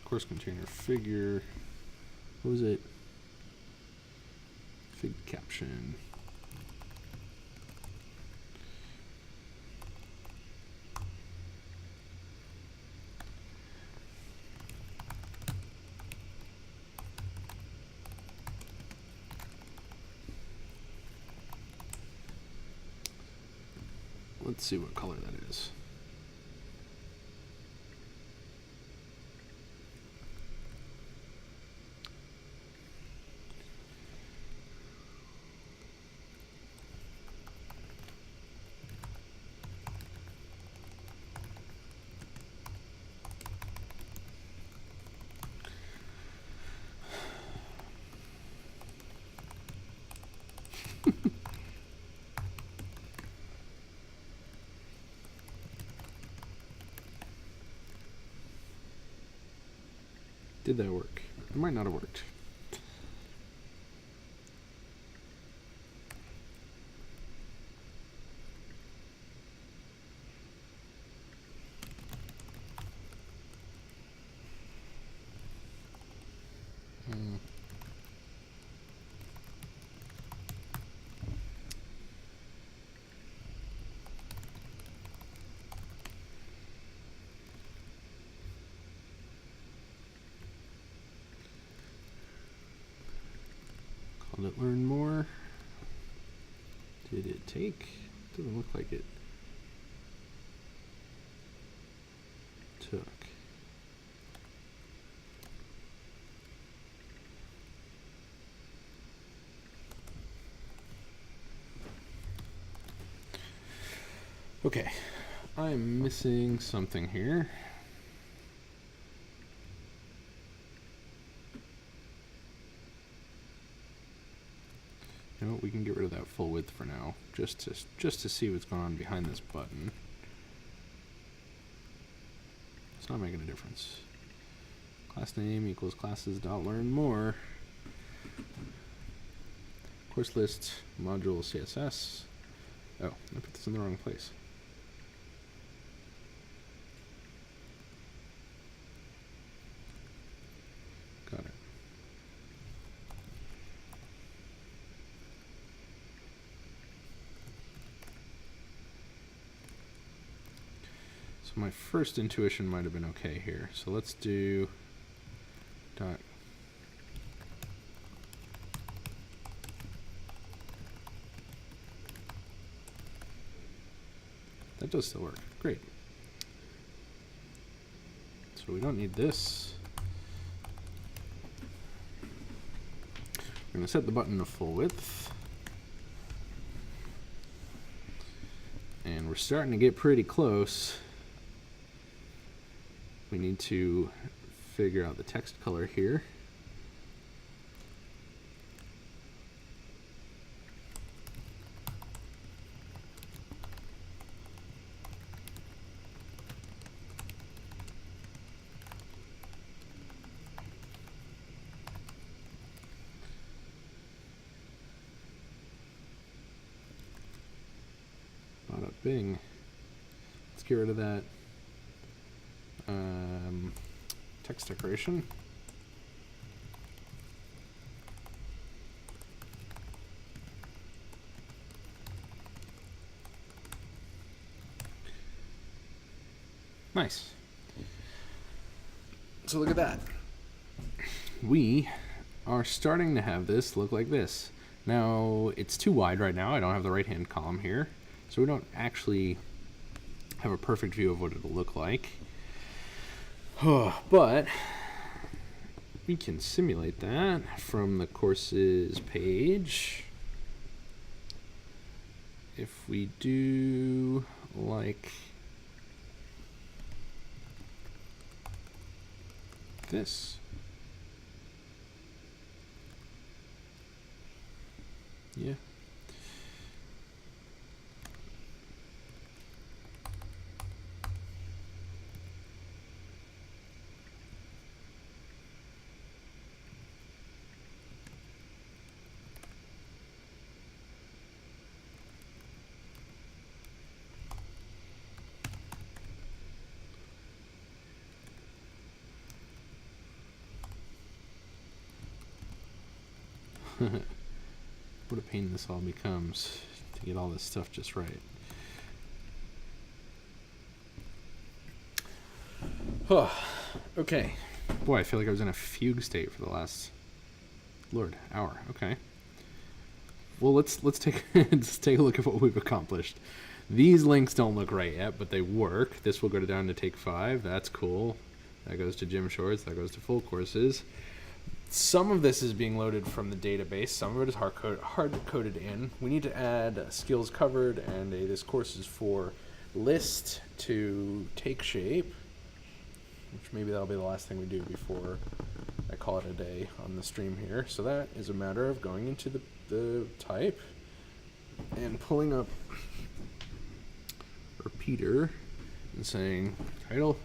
course container figure. What was it? Fig caption. Let's see what color that is. Did that work? It might not have worked. Called it learn more. Did it take? Doesn't look like it took. Okay, I'm missing something here. You know what, we can get rid of that full width for now, just to see what's going on behind this button. It's not making a difference. Class name equals classes.learn more. Course list, module CSS. Oh, I put this in the wrong place. Got it. So my first intuition might have been okay here. So let's do dot. That does still work. Great. So we don't need this. We're going to set the button to full width. And we're starting to get pretty close. We need to figure out the text color here. Bada bing. Let's get rid of that text decoration. Nice. So look at that. We are starting to have this look like this. Now, it's too wide right now. I don't have the right-hand column here. So we don't actually have a perfect view of what it'll look like. But we can simulate that from the courses page. If we do like this. Yeah. What a pain this all becomes to get all this stuff just right. Okay. Boy, I feel like I was in a fugue state for the last hour. Okay. Well, let's take let's take a look at what we've accomplished. These links don't look right yet, but they work. This will go down to take 5. That's cool. That goes to gym shorts. That goes to full courses. Some of this is being loaded from the database. Some of it is hard-coded in. We need to add skills covered and this course is for list to take shape, which maybe that'll be the last thing we do before I call it a day on the stream here. So that is a matter of going into the type and pulling up repeater and saying title,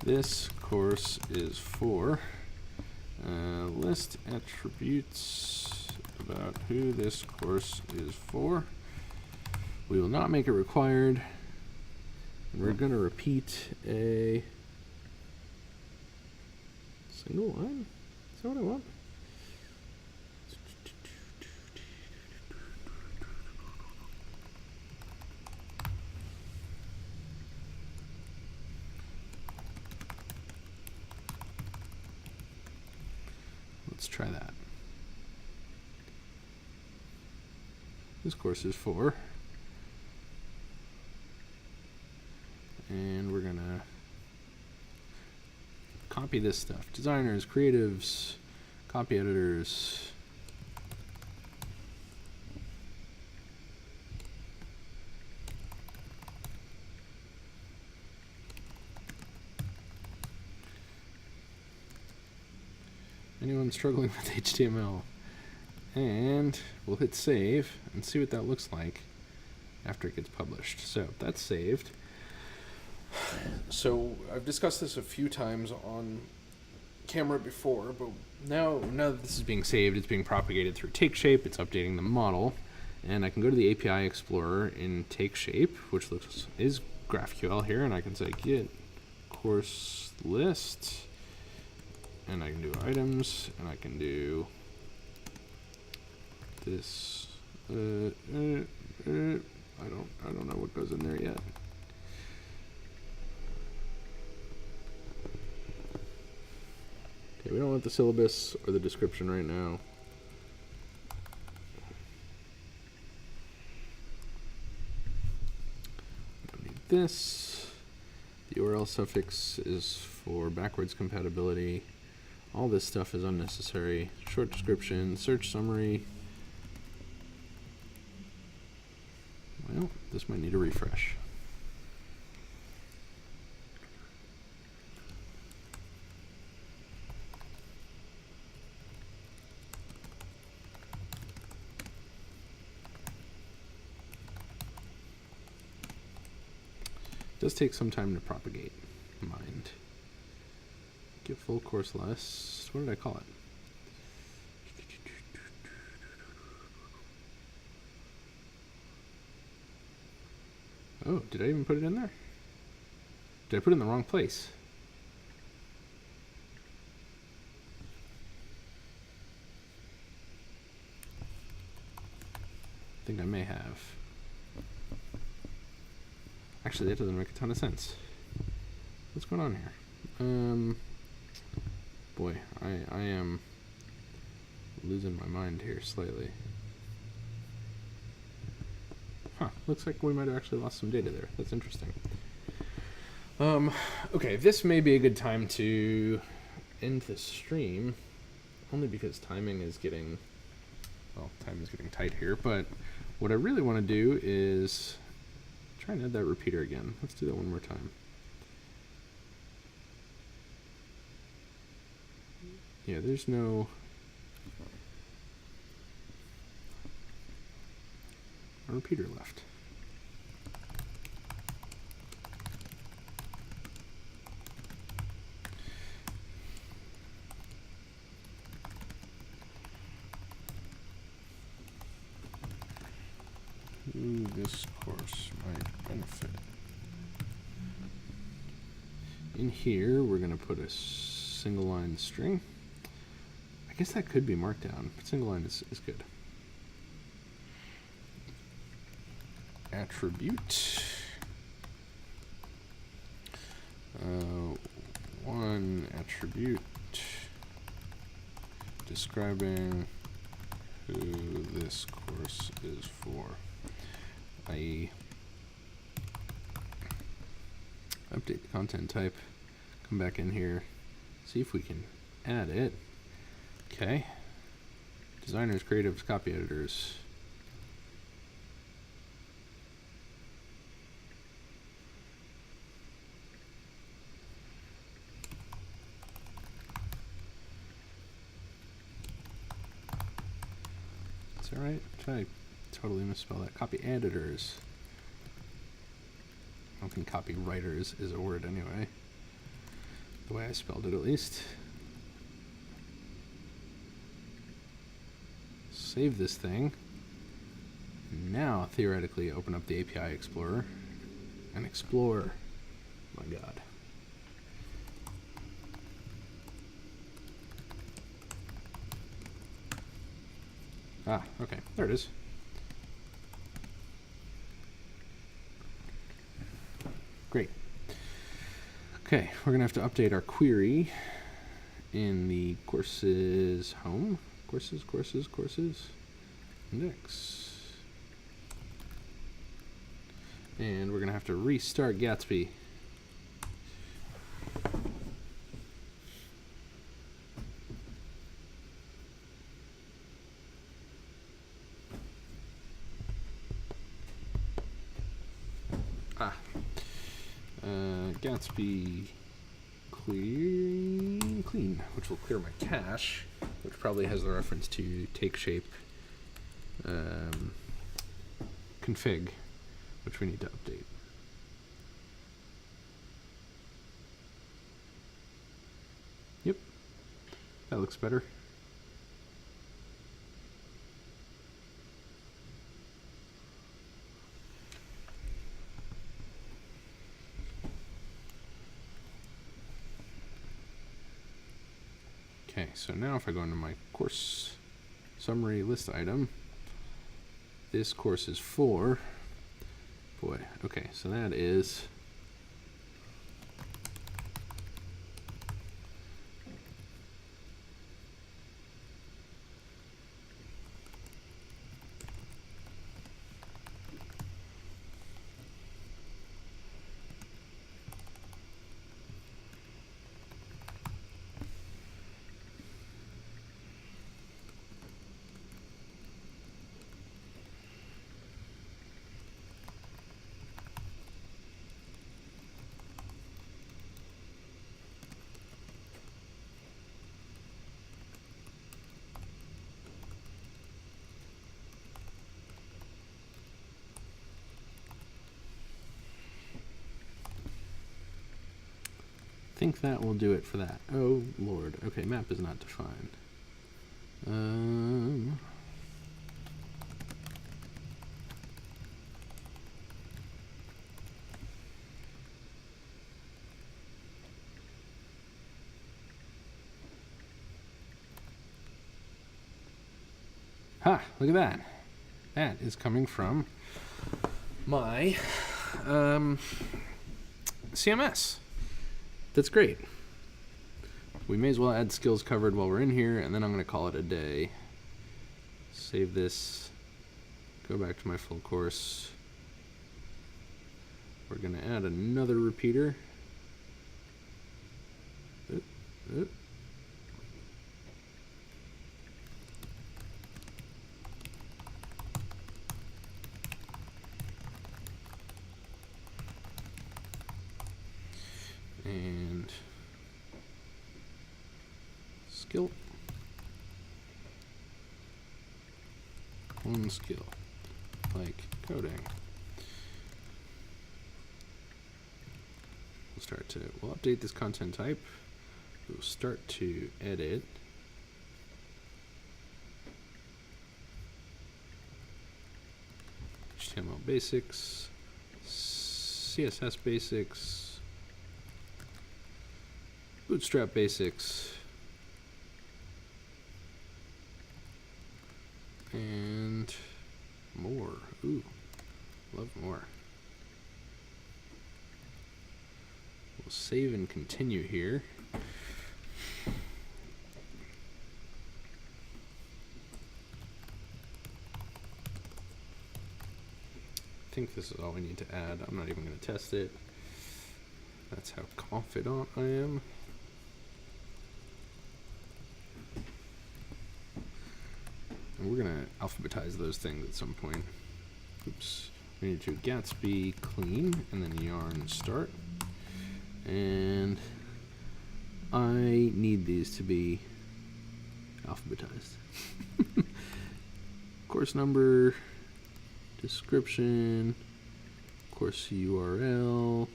this course is for List attributes about who this course is for. We will not make it required. We're going to repeat a single line. Is that what I want? Let's try that. This course is for, and we're gonna copy this stuff. Designers, creatives, copy editors. Anyone struggling with HTML? And we'll hit save and see what that looks like after it gets published. So that's saved. So I've discussed this a few times on camera before, but now that this is being saved, it's being propagated through TakeShape, it's updating the model, and I can go to the API Explorer in TakeShape, which is GraphQL here, and I can say get course list, and I can do items, and I can do this. I don't know what goes in there yet. Okay, we don't want the syllabus or the description right now. I don't need this. The URL suffix is for backwards compatibility. All this stuff is unnecessary. Short description, search summary. Well, this might need a refresh. It does take some time to propagate, mind. Get full course list. What did I call it? Oh, did I even put it in there? Did I put it in the wrong place? I think I may have. Actually, that doesn't make a ton of sense. What's going on here? Boy, I am losing my mind here slightly. Huh, looks like we might have actually lost some data there. That's interesting. Okay, this may be a good time to end the stream, only because timing is getting tight here, but what I really want to do is try and add that repeater again. Let's do that one more time. Yeah, there's no repeater left. Ooh, this course might benefit. In here, we're going to put a single line string. I guess that could be markdown, but single line is good. Attribute. One attribute describing who this course is for. I update the content type, come back in here, see if we can add it. Okay. Designers, creatives, copy editors. Is that right? Did I totally misspell that? Copy editors. I don't think copywriters is a word anyway. The way I spelled it, at least. save this thing. Now, theoretically, open up the API Explorer and explore. Oh my God. Ah, okay, there it is. Great. Okay, we're gonna have to update our query in the courses home. Courses, index. And we're gonna have to restart Gatsby. Gatsby clean, which will clear my cache, which probably has the reference to take shape config, which we need to update. Yep, that looks better. Okay, so now if I go into my course summary list item, this course is for, boy, okay, so that is I think that will do it for that. Oh Lord. Okay, map is not defined. Ha! Look at that. That is coming from my CMS. That's great. We may as well add skills covered while we're in here, and then I'm going to call it a day. Save this. Go back to my full course. We're going to add another repeater. And skill. One skill, like coding. We'll update this content type. We'll start to edit. HTML basics, CSS basics, Bootstrap basics, and more. Ooh, love more. We'll save and continue here. I think this is all we need to add. I'm not even going to test it. That's how confident I am. And we're going to alphabetize those things at some point. Oops. We need to Gatsby clean and then yarn start. And I need these to be alphabetized. Course number, description, course URL,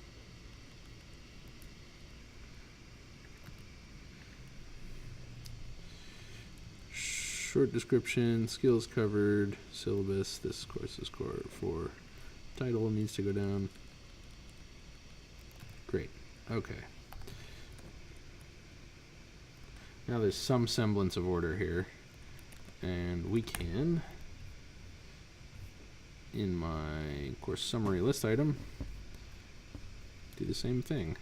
short description, skills covered, syllabus. This course is core for title needs to go down. Great. Okay. Now there's some semblance of order here, and we can, in my course summary list item, do the same thing.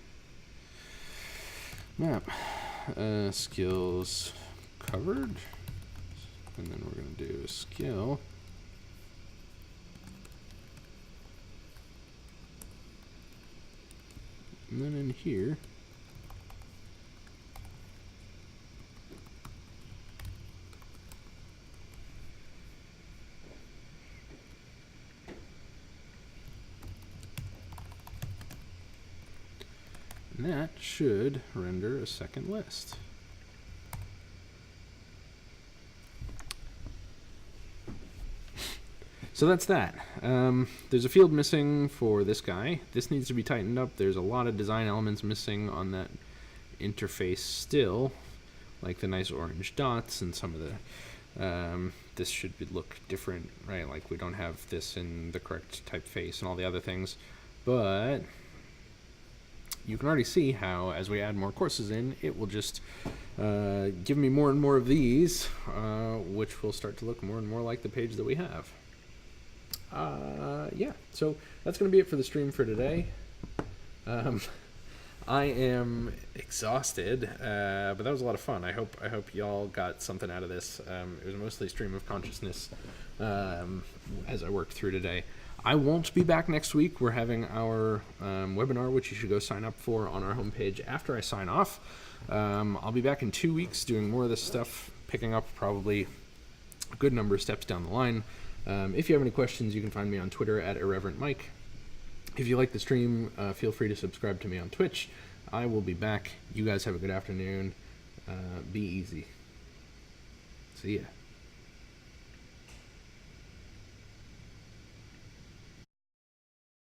Map, skills covered, and then we're going to do skill. And then in here, and that should render a second list. So that's that. There's a field missing for this guy. This needs to be tightened up. There's a lot of design elements missing on that interface still, like the nice orange dots and some of the, this should look different, right? Like we don't have this in the correct typeface and all the other things, but you can already see how as we add more courses in, it will just give me more and more of these, which will start to look more and more like the page that we have. Yeah, so that's going to be it for the stream for today. I am exhausted, but that was a lot of fun. I hope y'all got something out of this. It was mostly stream of consciousness as I worked through today. I won't be back next week. We're having our webinar, which you should go sign up for on our homepage after I sign off. I'll be back in 2 weeks doing more of this stuff, picking up probably a good number of steps down the line. If you have any questions, you can find me on Twitter at IrreverentMike. If you like the stream, feel free to subscribe to me on Twitch. I will be back. You guys have a good afternoon. Be easy. See ya.